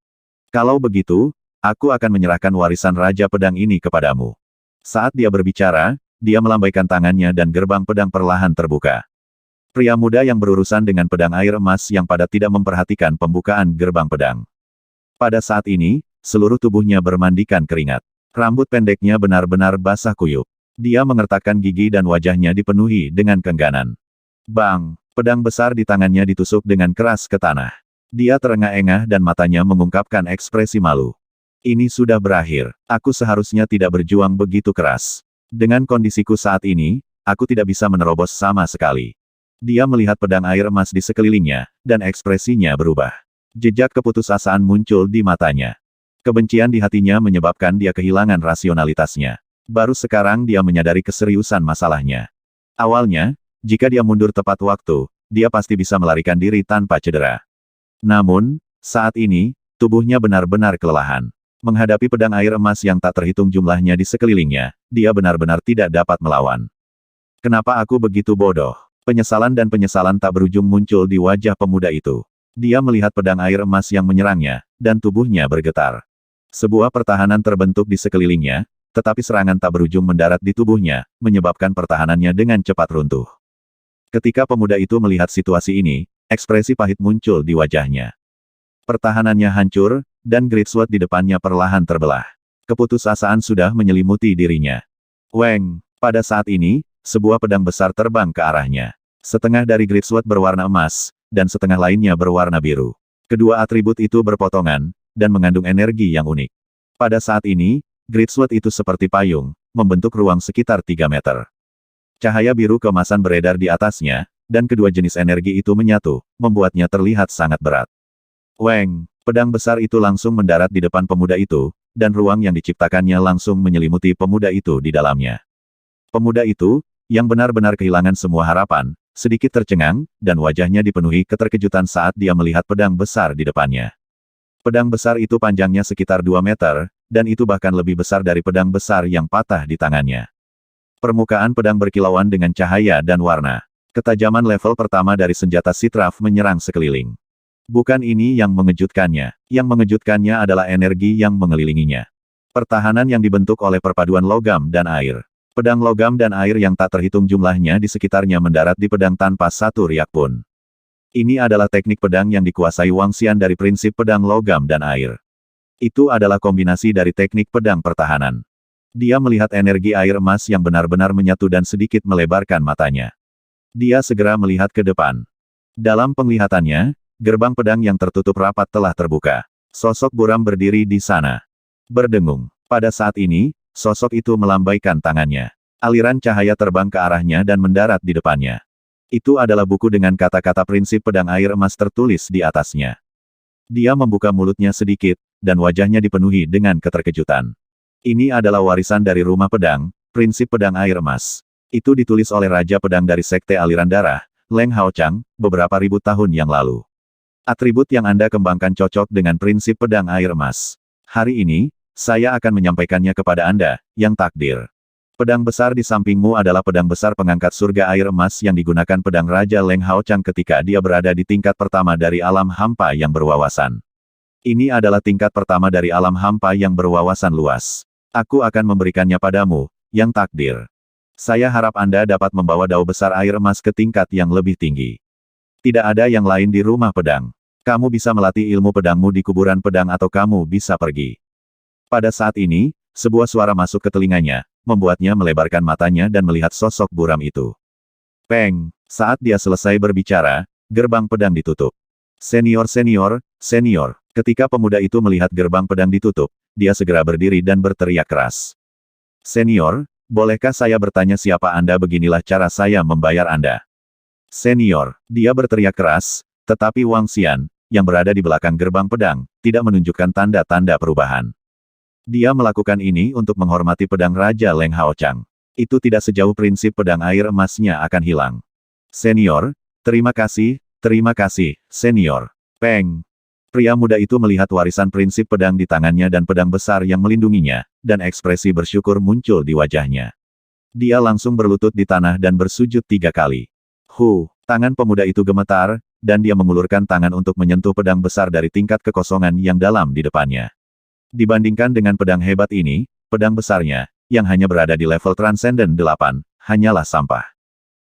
A: Kalau begitu, aku akan menyerahkan warisan Raja Pedang ini kepadamu. Saat dia berbicara, dia melambaikan tangannya dan gerbang pedang perlahan terbuka. Pria muda yang berurusan dengan pedang air emas yang padat tidak memperhatikan pembukaan gerbang pedang. Pada saat ini, seluruh tubuhnya bermandikan keringat. Rambut pendeknya benar-benar basah kuyup. Dia mengertakkan gigi dan wajahnya dipenuhi dengan keengganan. Bang! Pedang besar di tangannya ditusuk dengan keras ke tanah. Dia terengah-engah dan matanya mengungkapkan ekspresi malu. Ini sudah berakhir. Aku seharusnya tidak berjuang begitu keras. Dengan kondisiku saat ini, aku tidak bisa menerobos sama sekali. Dia melihat pedang air emas di sekelilingnya, dan ekspresinya berubah. Jejak keputusasaan muncul di matanya. Kebencian di hatinya menyebabkan dia kehilangan rasionalitasnya. Baru sekarang dia menyadari keseriusan masalahnya. Awalnya, jika dia mundur tepat waktu, dia pasti bisa melarikan diri tanpa cedera. Namun, saat ini, tubuhnya benar-benar kelelahan. Menghadapi pedang air emas yang tak terhitung jumlahnya di sekelilingnya, dia benar-benar tidak dapat melawan. Kenapa aku begitu bodoh? Penyesalan dan penyesalan tak berujung muncul di wajah pemuda itu. Dia melihat pedang air emas yang menyerangnya, dan tubuhnya bergetar. Sebuah pertahanan terbentuk di sekelilingnya, tetapi serangan tak berujung mendarat di tubuhnya, menyebabkan pertahanannya dengan cepat runtuh. Ketika pemuda itu melihat situasi ini, ekspresi pahit muncul di wajahnya. Pertahanannya hancur, dan Great Sword di depannya perlahan terbelah. Keputusasaan sudah menyelimuti dirinya. Weng! Pada saat ini, sebuah pedang besar terbang ke arahnya. Setengah dari Great Sword berwarna emas, dan setengah lainnya berwarna biru. Kedua atribut itu berpotongan, dan mengandung energi yang unik. Pada saat ini, Great Sword itu seperti payung, membentuk ruang sekitar 3 meter. Cahaya biru keemasan beredar di atasnya, dan kedua jenis energi itu menyatu, membuatnya terlihat sangat berat. Weng! Pedang besar itu langsung mendarat di depan pemuda itu, dan ruang yang diciptakannya langsung menyelimuti pemuda itu di dalamnya. Pemuda itu, yang benar-benar kehilangan semua harapan, sedikit tercengang, dan wajahnya dipenuhi keterkejutan saat dia melihat pedang besar di depannya. Pedang besar itu panjangnya sekitar 2 meter, dan itu bahkan lebih besar dari pedang besar yang patah di tangannya. Permukaan pedang berkilauan dengan cahaya dan warna. Ketajaman level pertama dari senjata Sitraf menyerang sekeliling. Bukan ini yang mengejutkannya. Yang mengejutkannya adalah energi yang mengelilinginya. Pertahanan yang dibentuk oleh perpaduan logam dan air. Pedang logam dan air yang tak terhitung jumlahnya di sekitarnya mendarat di pedang tanpa satu riak pun. Ini adalah teknik pedang yang dikuasai Wang Xian dari prinsip pedang logam dan air. Itu adalah kombinasi dari teknik pedang pertahanan. Dia melihat energi air emas yang benar-benar menyatu dan sedikit melebarkan matanya. Dia segera melihat ke depan. Dalam penglihatannya, gerbang pedang yang tertutup rapat telah terbuka. Sosok buram berdiri di sana. Berdengung. Pada saat ini, sosok itu melambaikan tangannya. Aliran cahaya terbang ke arahnya dan mendarat di depannya. Itu adalah buku dengan kata-kata prinsip pedang air emas tertulis di atasnya. Dia membuka mulutnya sedikit, dan wajahnya dipenuhi dengan keterkejutan. Ini adalah warisan dari rumah pedang, prinsip pedang air emas. Itu ditulis oleh Raja Pedang dari Sekte Aliran Darah, Leng Haochang, beberapa ribu tahun yang lalu. Atribut yang Anda kembangkan cocok dengan prinsip pedang air emas. Hari ini, saya akan menyampaikannya kepada Anda, Yang Takdir. Pedang besar di sampingmu adalah pedang besar pengangkat surga air emas yang digunakan pedang Raja Leng Haochang ketika dia berada di tingkat pertama dari alam hampa yang berwawasan. Ini adalah tingkat pertama dari alam hampa yang berwawasan luas. Aku akan memberikannya padamu, Yang Takdir. Saya harap Anda dapat membawa dao besar air emas ke tingkat yang lebih tinggi. Tidak ada yang lain di rumah pedang. Kamu bisa melatih ilmu pedangmu di kuburan pedang atau kamu bisa pergi. Pada saat ini, sebuah suara masuk ke telinganya, membuatnya melebarkan matanya dan melihat sosok buram itu. Peng! Saat dia selesai berbicara, gerbang pedang ditutup. Senior, senior, senior. Ketika pemuda itu melihat gerbang pedang ditutup, dia segera berdiri dan berteriak keras. Senior, bolehkah saya bertanya siapa Anda? Beginilah cara saya membayar Anda. Senior, dia berteriak keras, tetapi Wang Xian, yang berada di belakang gerbang pedang, tidak menunjukkan tanda-tanda perubahan. Dia melakukan ini untuk menghormati pedang Raja Leng Haochang. Itu tidak sejauh prinsip pedang air emasnya akan hilang. Senior, terima kasih, senior. Peng! Pria muda itu melihat warisan prinsip pedang di tangannya dan pedang besar yang melindunginya, dan ekspresi bersyukur muncul di wajahnya. Dia langsung berlutut di tanah dan bersujud 3 kali. Tangan pemuda itu gemetar, dan dia mengulurkan tangan untuk menyentuh pedang besar dari tingkat kekosongan yang dalam di depannya. Dibandingkan dengan pedang hebat ini, pedang besarnya, yang hanya berada di level Transcendent 8, hanyalah sampah.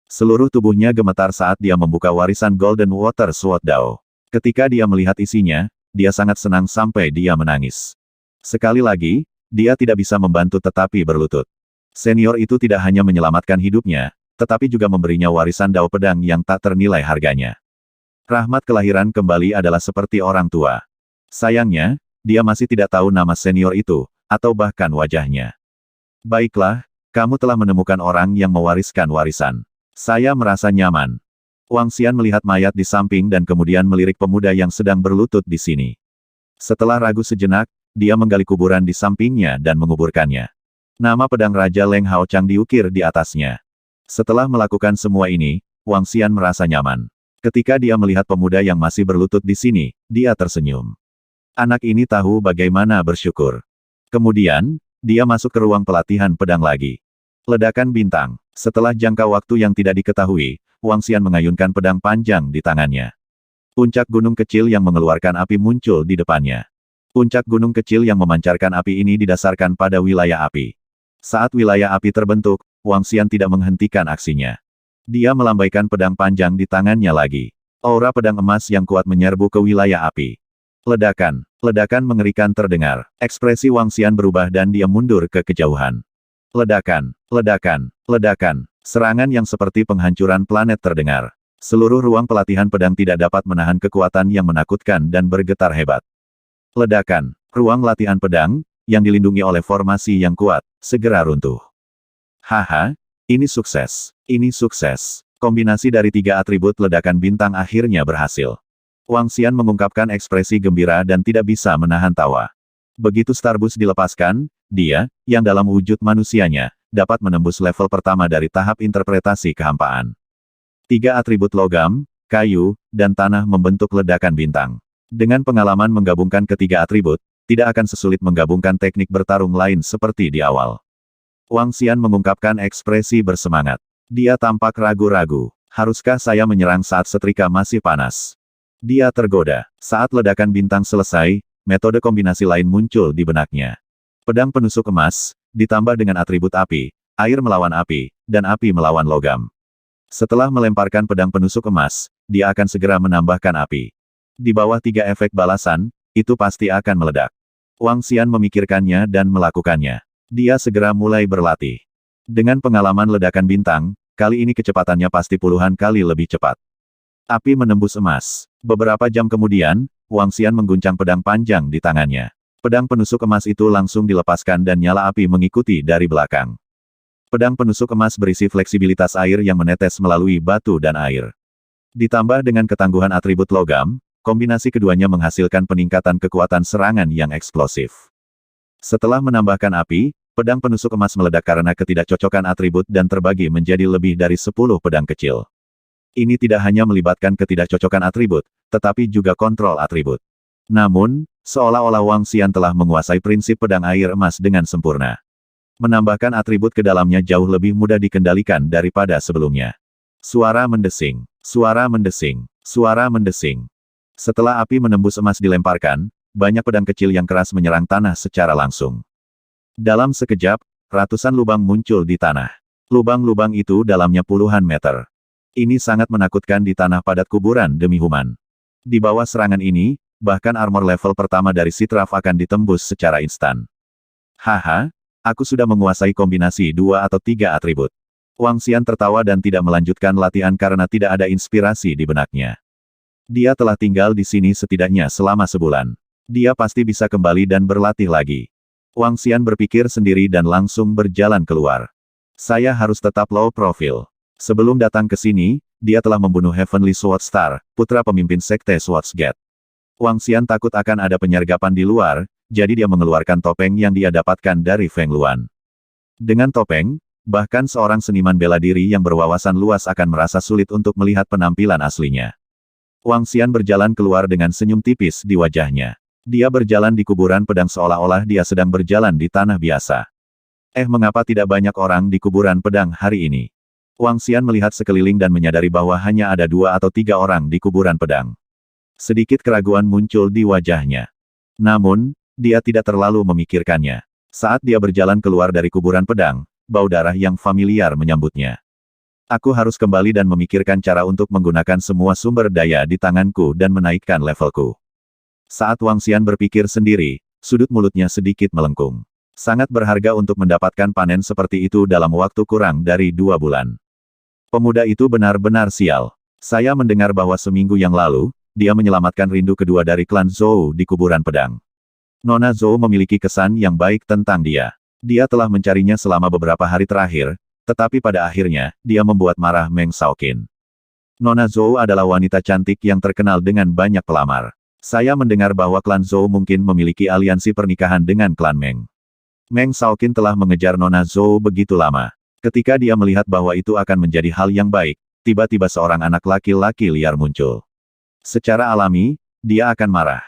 A: Seluruh tubuhnya gemetar saat dia membuka warisan Golden Water Sword Dao. Ketika dia melihat isinya, dia sangat senang sampai dia menangis. Sekali lagi, dia tidak bisa membantu tetapi berlutut. Senior itu tidak hanya menyelamatkan hidupnya, tetapi juga memberinya warisan dao pedang yang tak ternilai harganya. Rahmat kelahiran kembali adalah seperti orang tua. Sayangnya, dia masih tidak tahu nama senior itu, atau bahkan wajahnya. Baiklah, kamu telah menemukan orang yang mewariskan warisan. Saya merasa nyaman. Wang Xian melihat mayat di samping dan kemudian melirik pemuda yang sedang berlutut di sini. Setelah ragu sejenak, dia menggali kuburan di sampingnya dan menguburkannya. Nama pedang Raja Leng Haochang diukir di atasnya. Setelah melakukan semua ini, Wang Xian merasa nyaman. Ketika dia melihat pemuda yang masih berlutut di sini, dia tersenyum. Anak ini tahu bagaimana bersyukur. Kemudian, dia masuk ke ruang pelatihan pedang lagi. Ledakan bintang. Setelah jangka waktu yang tidak diketahui, Wang Xian mengayunkan pedang panjang di tangannya. Puncak gunung kecil yang mengeluarkan api muncul di depannya. Puncak gunung kecil yang memancarkan api ini didasarkan pada wilayah api. Saat wilayah api terbentuk, Wang Xian tidak menghentikan aksinya. Dia melambaikan pedang panjang di tangannya lagi. Aura pedang emas yang kuat menyerbu ke wilayah api. Ledakan. Ledakan mengerikan terdengar. Ekspresi Wang Xian berubah dan dia mundur ke kejauhan. Ledakan. Ledakan. Ledakan. Serangan yang seperti penghancuran planet terdengar. Seluruh ruang pelatihan pedang tidak dapat menahan kekuatan yang menakutkan dan bergetar hebat. Ledakan. Ruang latihan pedang, yang dilindungi oleh formasi yang kuat, segera runtuh. Haha, ini sukses. Ini sukses. Kombinasi dari 3 atribut ledakan bintang akhirnya berhasil. Wang Xian mengungkapkan ekspresi gembira dan tidak bisa menahan tawa. Begitu Starbus dilepaskan, dia, yang dalam wujud manusianya, dapat menembus level pertama dari tahap interpretasi kehampaan. 3 atribut logam, kayu, dan tanah membentuk ledakan bintang. Dengan pengalaman menggabungkan ketiga atribut, tidak akan sesulit menggabungkan teknik bertarung lain seperti di awal. Wang Xian mengungkapkan ekspresi bersemangat. Dia tampak ragu-ragu. Haruskah saya menyerang saat setrika masih panas? Dia tergoda. Saat ledakan bintang selesai, metode kombinasi lain muncul di benaknya. Pedang penusuk emas, ditambah dengan atribut api, air melawan api, dan api melawan logam. Setelah melemparkan pedang penusuk emas, dia akan segera menambahkan api. Di bawah 3 efek balasan, itu pasti akan meledak. Wang Xian memikirkannya dan melakukannya. Dia segera mulai berlatih. Dengan pengalaman ledakan bintang, kali ini kecepatannya pasti puluhan kali lebih cepat. Api menembus emas. Beberapa jam kemudian, Wang Xian mengguncang pedang panjang di tangannya. Pedang penusuk emas itu langsung dilepaskan dan nyala api mengikuti dari belakang. Pedang penusuk emas berisi fleksibilitas air yang menetes melalui batu dan air. Ditambah dengan ketangguhan atribut logam, kombinasi keduanya menghasilkan peningkatan kekuatan serangan yang eksplosif. Setelah menambahkan api, pedang penusuk emas meledak karena ketidakcocokan atribut dan terbagi menjadi lebih dari 10 pedang kecil. Ini tidak hanya melibatkan ketidakcocokan atribut, tetapi juga kontrol atribut. Namun, seolah-olah Wang Xian telah menguasai prinsip pedang air emas dengan sempurna. Menambahkan atribut ke dalamnya jauh lebih mudah dikendalikan daripada sebelumnya. Suara mendesing, suara mendesing, suara mendesing. Setelah api menembus emas dilemparkan, banyak pedang kecil yang keras menyerang tanah secara langsung. Dalam sekejap, ratusan lubang muncul di tanah. Lubang-lubang itu dalamnya puluhan meter. Ini sangat menakutkan di tanah padat kuburan demi human. Di bawah serangan ini, bahkan armor level pertama dari Sitraf akan ditembus secara instan. Haha, aku sudah menguasai kombinasi 2 atau 3 atribut. Wang Xian tertawa dan tidak melanjutkan latihan karena tidak ada inspirasi di benaknya. Dia telah tinggal di sini setidaknya selama sebulan. Dia pasti bisa kembali dan berlatih lagi. Wang Xian berpikir sendiri dan langsung berjalan keluar. Saya harus tetap low profile. Sebelum datang ke sini, dia telah membunuh Heavenly Sword Star, putra pemimpin sekte Swords Gate. Wang Xian takut akan ada penyergapan di luar, jadi dia mengeluarkan topeng yang dia dapatkan dari Feng Luan. Dengan topeng, bahkan seorang seniman bela diri yang berwawasan luas akan merasa sulit untuk melihat penampilan aslinya. Wang Xian berjalan keluar dengan senyum tipis di wajahnya. Dia berjalan di kuburan pedang seolah-olah dia sedang berjalan di tanah biasa. Mengapa tidak banyak orang di kuburan pedang hari ini? Wang Xian melihat sekeliling dan menyadari bahwa hanya ada 2 atau 3 orang di kuburan pedang. Sedikit keraguan muncul di wajahnya. Namun, dia tidak terlalu memikirkannya. Saat dia berjalan keluar dari kuburan pedang, bau darah yang familiar menyambutnya. Aku harus kembali dan memikirkan cara untuk menggunakan semua sumber daya di tanganku dan menaikkan levelku. Saat Wang Xian berpikir sendiri, sudut mulutnya sedikit melengkung. Sangat berharga untuk mendapatkan panen seperti itu dalam waktu kurang dari 2 bulan. Pemuda itu benar-benar sial. Saya mendengar bahwa seminggu yang lalu, dia menyelamatkan rindu kedua dari klan Zhou di kuburan pedang. Nona Zhou memiliki kesan yang baik tentang dia. Dia telah mencarinya selama beberapa hari terakhir, tetapi pada akhirnya, dia membuat marah Meng Shaoqin. Nona Zhou adalah wanita cantik yang terkenal dengan banyak pelamar. Saya mendengar bahwa klan Zhou mungkin memiliki aliansi pernikahan dengan klan Meng. Meng Shaoqin telah mengejar Nona Zhou begitu lama. Ketika dia melihat bahwa itu akan menjadi hal yang baik, tiba-tiba seorang anak laki-laki liar muncul. Secara alami, dia akan marah.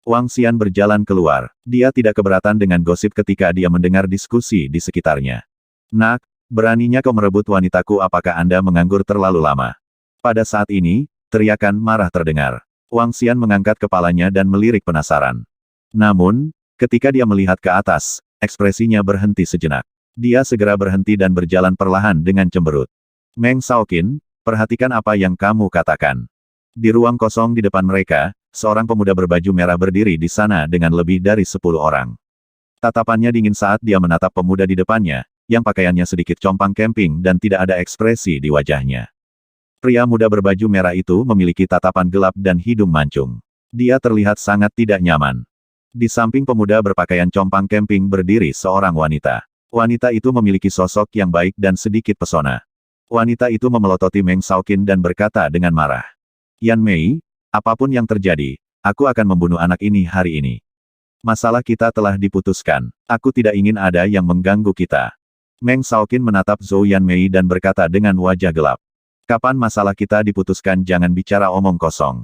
A: Wang Xian berjalan keluar. Dia tidak keberatan dengan gosip ketika dia mendengar diskusi di sekitarnya. Nak, beraninya kau merebut wanitaku, apakah Anda menganggur terlalu lama? Pada saat ini, teriakan marah terdengar. Wang Xian mengangkat kepalanya dan melirik penasaran. Namun, ketika dia melihat ke atas, ekspresinya berhenti sejenak. Dia segera berhenti dan berjalan perlahan dengan cemberut. Meng Shaoqin, perhatikan apa yang kamu katakan. Di ruang kosong di depan mereka, seorang pemuda berbaju merah berdiri di sana dengan lebih dari 10 orang. Tatapannya dingin saat dia menatap pemuda di depannya, yang pakaiannya sedikit compang camping dan tidak ada ekspresi di wajahnya. Pria muda berbaju merah itu memiliki tatapan gelap dan hidung mancung. Dia terlihat sangat tidak nyaman. Di samping pemuda berpakaian compang camping berdiri seorang wanita. Wanita itu memiliki sosok yang baik dan sedikit pesona. Wanita itu memelototi Meng Shaoqin dan berkata dengan marah. Yan Mei, apapun yang terjadi, aku akan membunuh anak ini hari ini. Masalah kita telah diputuskan. Aku tidak ingin ada yang mengganggu kita. Meng Shaoqin menatap Zhou Yan Mei dan berkata dengan wajah gelap. Kapan masalah kita diputuskan, jangan bicara omong kosong.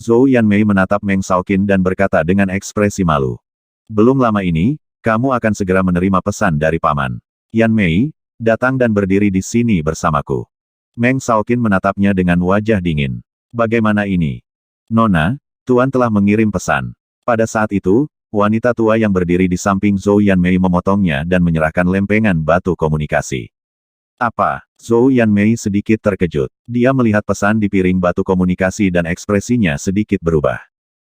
A: Zhou Yan Mei menatap Meng Shaoqin dan berkata dengan ekspresi malu. Belum lama ini, kamu akan segera menerima pesan dari paman. Yan Mei, datang dan berdiri di sini bersamaku. Meng Shaoqin menatapnya dengan wajah dingin. Bagaimana ini? Nona, Tuan telah mengirim pesan. Pada saat itu, wanita tua yang berdiri di samping Zhou Yan Mei memotongnya dan menyerahkan lempengan batu komunikasi. Apa? Zhou Yan Mei sedikit terkejut. Dia melihat pesan di piring batu komunikasi dan ekspresinya sedikit berubah.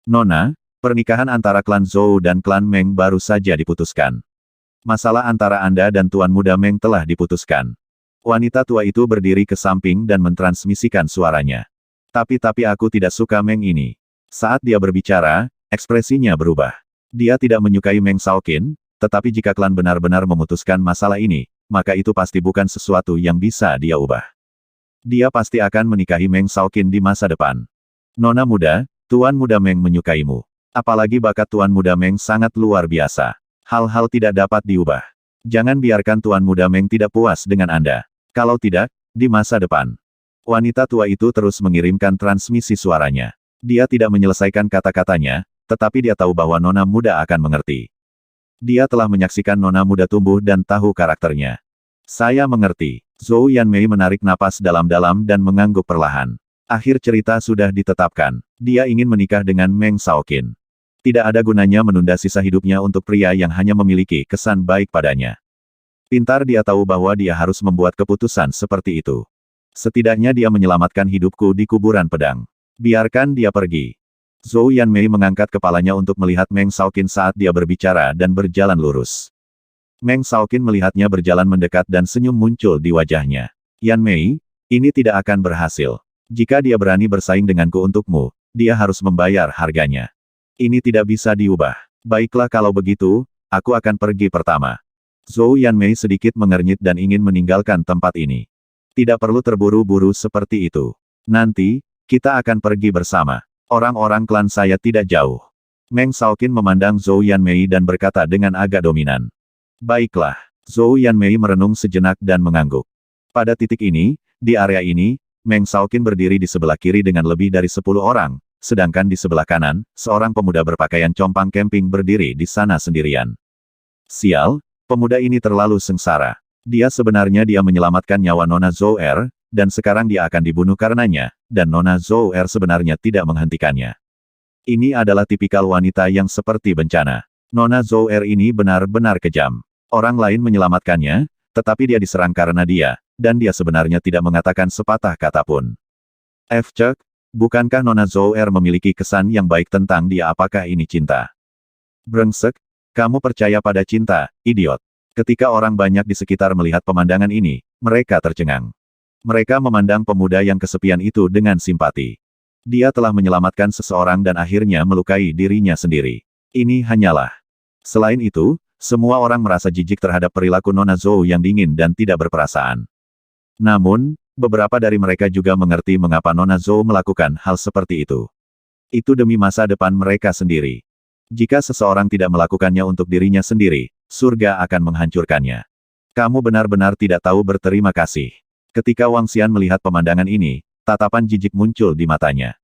A: Nona, pernikahan antara klan Zhou dan klan Meng baru saja diputuskan. Masalah antara Anda dan Tuan Muda Meng telah diputuskan. Wanita tua itu berdiri ke samping dan mentransmisikan suaranya. Tapi aku tidak suka Meng ini. Saat dia berbicara, ekspresinya berubah. Dia tidak menyukai Meng Shaoqin, tetapi jika klan benar-benar memutuskan masalah ini, maka itu pasti bukan sesuatu yang bisa dia ubah. Dia pasti akan menikahi Meng Shaoqin di masa depan. Nona muda, Tuan Muda Meng menyukaimu. Apalagi bakat Tuan Muda Meng sangat luar biasa. Hal-hal tidak dapat diubah. Jangan biarkan Tuan Muda Meng tidak puas dengan Anda. Kalau tidak, di masa depan. Wanita tua itu terus mengirimkan transmisi suaranya. Dia tidak menyelesaikan kata-katanya, tetapi dia tahu bahwa nona muda akan mengerti. Dia telah menyaksikan nona muda tumbuh dan tahu karakternya. Saya mengerti. Zhou Yanmei menarik napas dalam-dalam dan mengangguk perlahan. Akhir cerita sudah ditetapkan. Dia ingin menikah dengan Meng Shaoqin. Tidak ada gunanya menunda sisa hidupnya untuk pria yang hanya memiliki kesan baik padanya. Pintar dia tahu bahwa dia harus membuat keputusan seperti itu. Setidaknya dia menyelamatkan hidupku di kuburan pedang. Biarkan dia pergi. Zhou Yanmei mengangkat kepalanya untuk melihat Meng Shaoqin saat dia berbicara dan berjalan lurus. Meng Shaoqin melihatnya berjalan mendekat dan senyum muncul di wajahnya. Yanmei, ini tidak akan berhasil. Jika dia berani bersaing denganku untukmu, dia harus membayar harganya. Ini tidak bisa diubah. Baiklah kalau begitu, aku akan pergi pertama. Zhou Yanmei sedikit mengernyit dan ingin meninggalkan tempat ini. Tidak perlu terburu-buru seperti itu. Nanti, kita akan pergi bersama. Orang-orang klan saya tidak jauh. Meng Shaoqin memandang Zhou Yanmei dan berkata dengan agak dominan. Baiklah. Zhou Yanmei merenung sejenak dan mengangguk. Pada titik ini, di area ini, Meng Shaoqin berdiri di sebelah kiri dengan lebih dari 10 orang, sedangkan di sebelah kanan, seorang pemuda berpakaian compang camping berdiri di sana sendirian. Sial, pemuda ini terlalu sengsara. Dia menyelamatkan nyawa Nona Zhou Er, dan sekarang dia akan dibunuh karenanya, dan Nona Zhou Er sebenarnya tidak menghentikannya. Ini adalah tipikal wanita yang seperti bencana. Nona Zhou Er ini benar-benar kejam. Orang lain menyelamatkannya, tetapi dia diserang karena dia, dan dia sebenarnya tidak mengatakan sepatah kata pun. Cek, bukankah Nona Zhou Er memiliki kesan yang baik tentang dia? Apakah ini cinta? Brengsek, kamu percaya pada cinta, idiot. Ketika orang banyak di sekitar melihat pemandangan ini, mereka tercengang. Mereka memandang pemuda yang kesepian itu dengan simpati. Dia telah menyelamatkan seseorang dan akhirnya melukai dirinya sendiri. Ini hanyalah. Selain itu, semua orang merasa jijik terhadap perilaku Nona Zhou yang dingin dan tidak berperasaan. Namun, beberapa dari mereka juga mengerti mengapa Nona Zhou melakukan hal seperti itu. Itu demi masa depan mereka sendiri. Jika seseorang tidak melakukannya untuk dirinya sendiri, surga akan menghancurkannya. Kamu benar-benar tidak tahu berterima kasih. Ketika Wang Xian melihat pemandangan ini, tatapan jijik muncul di matanya.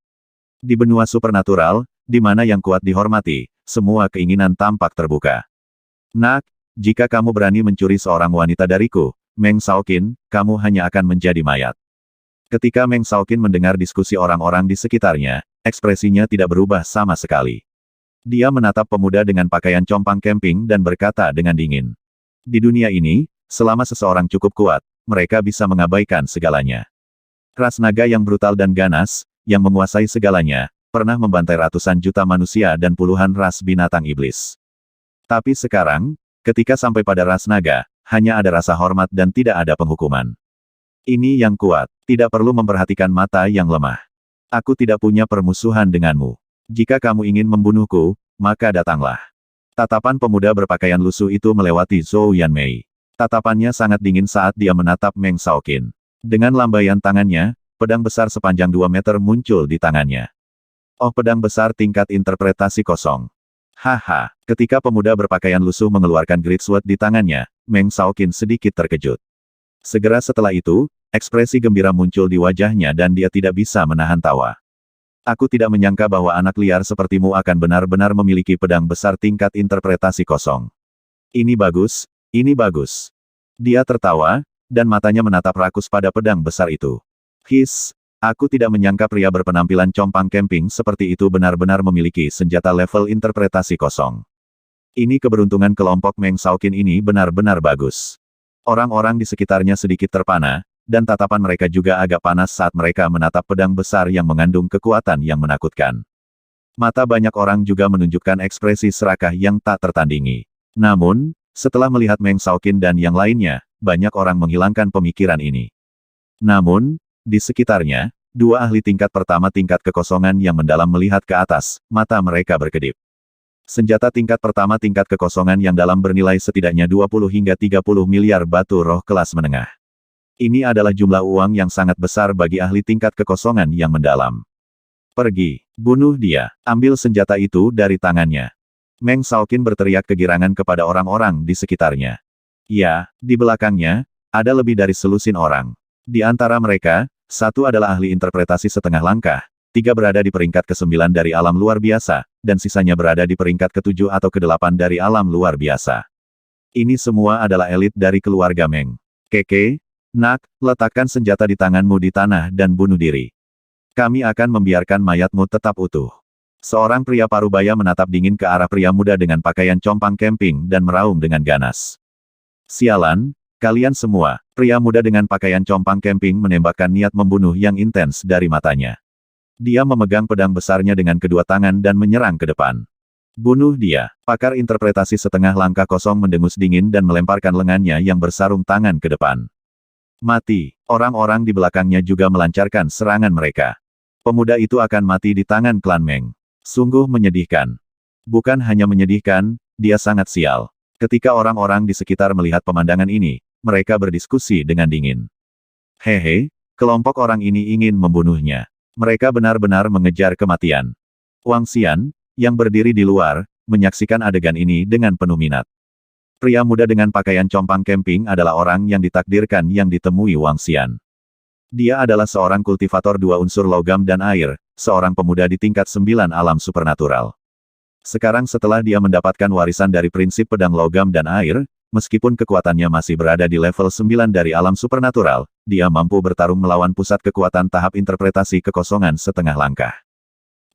A: Di benua supernatural, di mana yang kuat dihormati, semua keinginan tampak terbuka. Nak, jika kamu berani mencuri seorang wanita dariku, Meng Shaoqin, kamu hanya akan menjadi mayat. Ketika Meng Shaoqin mendengar diskusi orang-orang di sekitarnya, ekspresinya tidak berubah sama sekali. Dia menatap pemuda dengan pakaian compang camping dan berkata dengan dingin. Di dunia ini, selama seseorang cukup kuat, mereka bisa mengabaikan segalanya. Ras naga yang brutal dan ganas, yang menguasai segalanya, pernah membantai ratusan juta manusia dan puluhan ras binatang iblis. Tapi sekarang, ketika sampai pada ras naga, hanya ada rasa hormat dan tidak ada penghukuman. Ini yang kuat, tidak perlu memperhatikan mata yang lemah. Aku tidak punya permusuhan denganmu. Jika kamu ingin membunuhku, maka datanglah. Tatapan pemuda berpakaian lusuh itu melewati Zhou Yanmei. Tatapannya sangat dingin saat dia menatap Meng Shaoqin. Dengan lambaian tangannya, pedang besar sepanjang 2 meter muncul di tangannya. Oh, pedang besar tingkat interpretasi kosong. Haha, ketika pemuda berpakaian lusuh mengeluarkan Great Sword di tangannya, Meng Shaoqin sedikit terkejut. Segera setelah itu, ekspresi gembira muncul di wajahnya dan dia tidak bisa menahan tawa. Aku tidak menyangka bahwa anak liar sepertimu akan benar-benar memiliki pedang besar tingkat interpretasi kosong. Ini bagus, ini bagus. Dia tertawa, dan matanya menatap rakus pada pedang besar itu. Aku tidak menyangka pria berpenampilan compang camping seperti itu benar-benar memiliki senjata level interpretasi kosong. Ini keberuntungan kelompok Meng Shaoqin ini benar-benar bagus. Orang-orang di sekitarnya sedikit terpana, dan tatapan mereka juga agak panas saat mereka menatap pedang besar yang mengandung kekuatan yang menakutkan. Mata banyak orang juga menunjukkan ekspresi serakah yang tak tertandingi. Namun, setelah melihat Meng Shaoqin dan yang lainnya, banyak orang menghilangkan pemikiran ini. Namun, di sekitarnya, 2 ahli tingkat pertama tingkat kekosongan yang mendalam melihat ke atas, mata mereka berkedip. Senjata tingkat pertama tingkat kekosongan yang dalam bernilai setidaknya 20 hingga 30 miliar batu roh kelas menengah. Ini adalah jumlah uang yang sangat besar bagi ahli tingkat kekosongan yang mendalam. Pergi, bunuh dia, ambil senjata itu dari tangannya. Meng Shaoqin berteriak kegirangan kepada orang-orang di sekitarnya. Ya, di belakangnya, ada lebih dari selusin orang. Di antara mereka, satu adalah ahli interpretasi setengah langkah, 3 berada di peringkat ke-9 dari alam luar biasa, dan sisanya berada di peringkat ke-7 atau ke-8 dari alam luar biasa. Ini semua adalah elit dari keluarga Meng. Keke, nak, letakkan senjata di tanganmu di tanah dan bunuh diri. Kami akan membiarkan mayatmu tetap utuh. Seorang pria parubaya menatap dingin ke arah pria muda dengan pakaian compang camping dan meraung dengan ganas. Sialan, kalian semua, pria muda dengan pakaian compang camping menembakkan niat membunuh yang intens dari matanya. Dia memegang pedang besarnya dengan kedua tangan dan menyerang ke depan. Bunuh dia. Pakar interpretasi setengah langkah kosong mendengus dingin dan melemparkan lengannya yang bersarung tangan ke depan. Mati. Orang-orang di belakangnya juga melancarkan serangan mereka. Pemuda itu akan mati di tangan klan Meng. Sungguh menyedihkan. Bukan hanya menyedihkan, dia sangat sial. Ketika orang-orang di sekitar melihat pemandangan ini, mereka berdiskusi dengan dingin. Hehe, kelompok orang ini ingin membunuhnya. Mereka benar-benar mengejar kematian. Wang Xian, yang berdiri di luar, menyaksikan adegan ini dengan penuh minat. Pria muda dengan pakaian compang camping adalah orang yang ditakdirkan yang ditemui Wang Xian. Dia adalah seorang kultivator dua unsur logam dan air, seorang pemuda di tingkat 9 alam supernatural. Sekarang setelah dia mendapatkan warisan dari prinsip pedang logam dan air, meskipun kekuatannya masih berada di level 9 dari alam supernatural, dia mampu bertarung melawan pusat kekuatan tahap interpretasi kekosongan setengah langkah.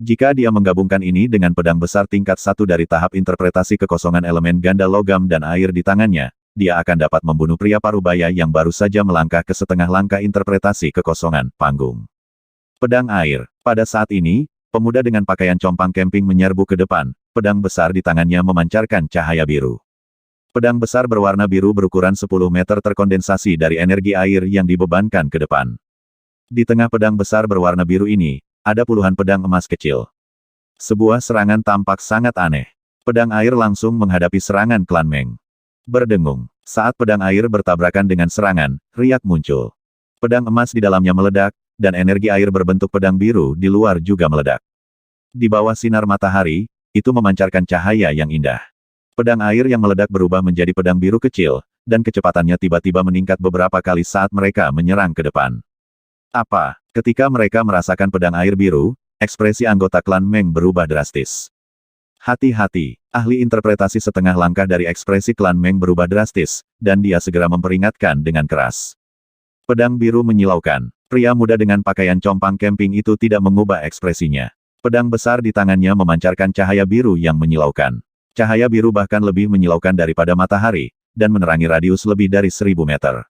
A: Jika dia menggabungkan ini dengan pedang besar tingkat 1 dari tahap interpretasi kekosongan elemen ganda logam dan air di tangannya, dia akan dapat membunuh pria parubaya yang baru saja melangkah ke setengah langkah interpretasi kekosongan panggung. Pedang air. Pada saat ini, pemuda dengan pakaian compang camping menyerbu ke depan, pedang besar di tangannya memancarkan cahaya biru. Pedang besar berwarna biru berukuran 10 meter terkondensasi dari energi air yang dibebankan ke depan. Di tengah pedang besar berwarna biru ini, ada puluhan pedang emas kecil. Sebuah serangan tampak sangat aneh. Pedang air langsung menghadapi serangan klan Meng. Berdengung. Saat pedang air bertabrakan dengan serangan, riak muncul. Pedang emas di dalamnya meledak, dan energi air berbentuk pedang biru di luar juga meledak. Di bawah sinar matahari, itu memancarkan cahaya yang indah. Pedang air yang meledak berubah menjadi pedang biru kecil, dan kecepatannya tiba-tiba meningkat beberapa kali saat mereka menyerang ke depan. Apa? Ketika mereka merasakan pedang air biru, ekspresi anggota klan Meng berubah drastis. Hati-hati, ahli interpretasi setengah langkah dari ekspresi klan Meng berubah drastis, dan dia segera memperingatkan dengan keras. Pedang biru menyilaukan. Pria muda dengan pakaian compang camping itu tidak mengubah ekspresinya. Pedang besar di tangannya memancarkan cahaya biru yang menyilaukan. Cahaya biru bahkan lebih menyilaukan daripada matahari, dan menerangi radius lebih dari 1000 meter.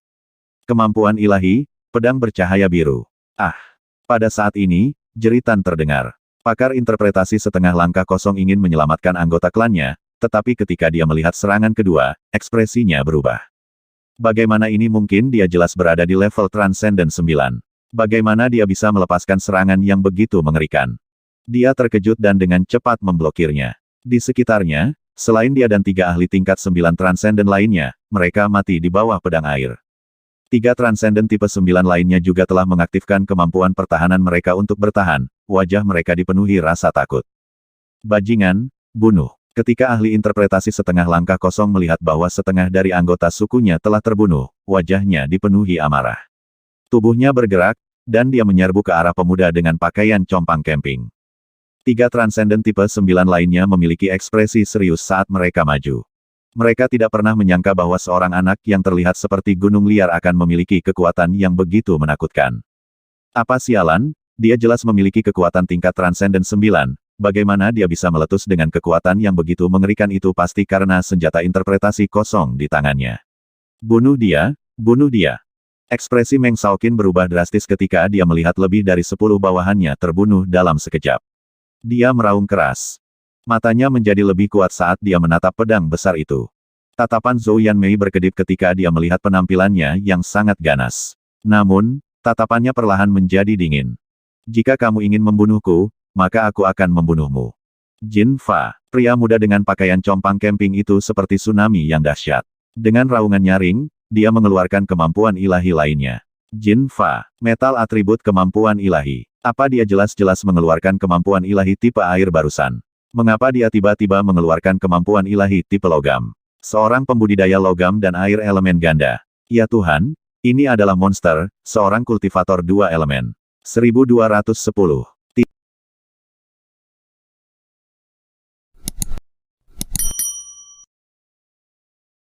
A: Kemampuan ilahi, pedang bercahaya biru. Ah! Pada saat ini, jeritan terdengar. Pakar interpretasi setengah langkah kosong ingin menyelamatkan anggota klannya, tetapi ketika dia melihat serangan kedua, ekspresinya berubah. Bagaimana ini mungkin? Dia jelas berada di level Transcendent 9. Bagaimana dia bisa melepaskan serangan yang begitu mengerikan? Dia terkejut dan dengan cepat memblokirnya. Di sekitarnya, selain dia dan 3 ahli tingkat 9 Transcendent lainnya, mereka mati di bawah pedang air. 3 Transcendent tipe 9 lainnya juga telah mengaktifkan kemampuan pertahanan mereka untuk bertahan, wajah mereka dipenuhi rasa takut. Bajingan, bunuh. Ketika ahli interpretasi setengah langkah kosong melihat bahwa setengah dari anggota sukunya telah terbunuh, wajahnya dipenuhi amarah. Tubuhnya bergerak, dan dia menyerbu ke arah pemuda dengan pakaian compang camping. 3 Transcendent tipe 9 lainnya memiliki ekspresi serius saat mereka maju. Mereka tidak pernah menyangka bahwa seorang anak yang terlihat seperti gunung liar akan memiliki kekuatan yang begitu menakutkan. Apa sialan? Dia jelas memiliki kekuatan tingkat Transcendent 9, bagaimana dia bisa meletus dengan kekuatan yang begitu mengerikan itu? Pasti karena senjata interpretasi kosong di tangannya. Bunuh dia, bunuh dia. Ekspresi Meng Xiaoqin berubah drastis ketika dia melihat lebih dari 10 bawahannya terbunuh dalam sekejap. Dia meraung keras. Matanya menjadi lebih kuat saat dia menatap pedang besar itu. Tatapan Zhou Yanmei berkedip ketika dia melihat penampilannya yang sangat ganas. Namun, tatapannya perlahan menjadi dingin. Jika kamu ingin membunuhku, maka aku akan membunuhmu. Jin Fa, pria muda dengan pakaian compang camping itu seperti tsunami yang dahsyat. Dengan raungan nyaring, dia mengeluarkan kemampuan ilahi lainnya. Jin Fa, metal atribut kemampuan ilahi. Apa dia jelas-jelas mengeluarkan kemampuan ilahi tipe air barusan? Mengapa dia tiba-tiba mengeluarkan kemampuan ilahi tipe logam? Seorang pembudidaya logam dan air elemen ganda. Ya Tuhan, ini adalah monster, seorang kultivator 2 elemen. 1210.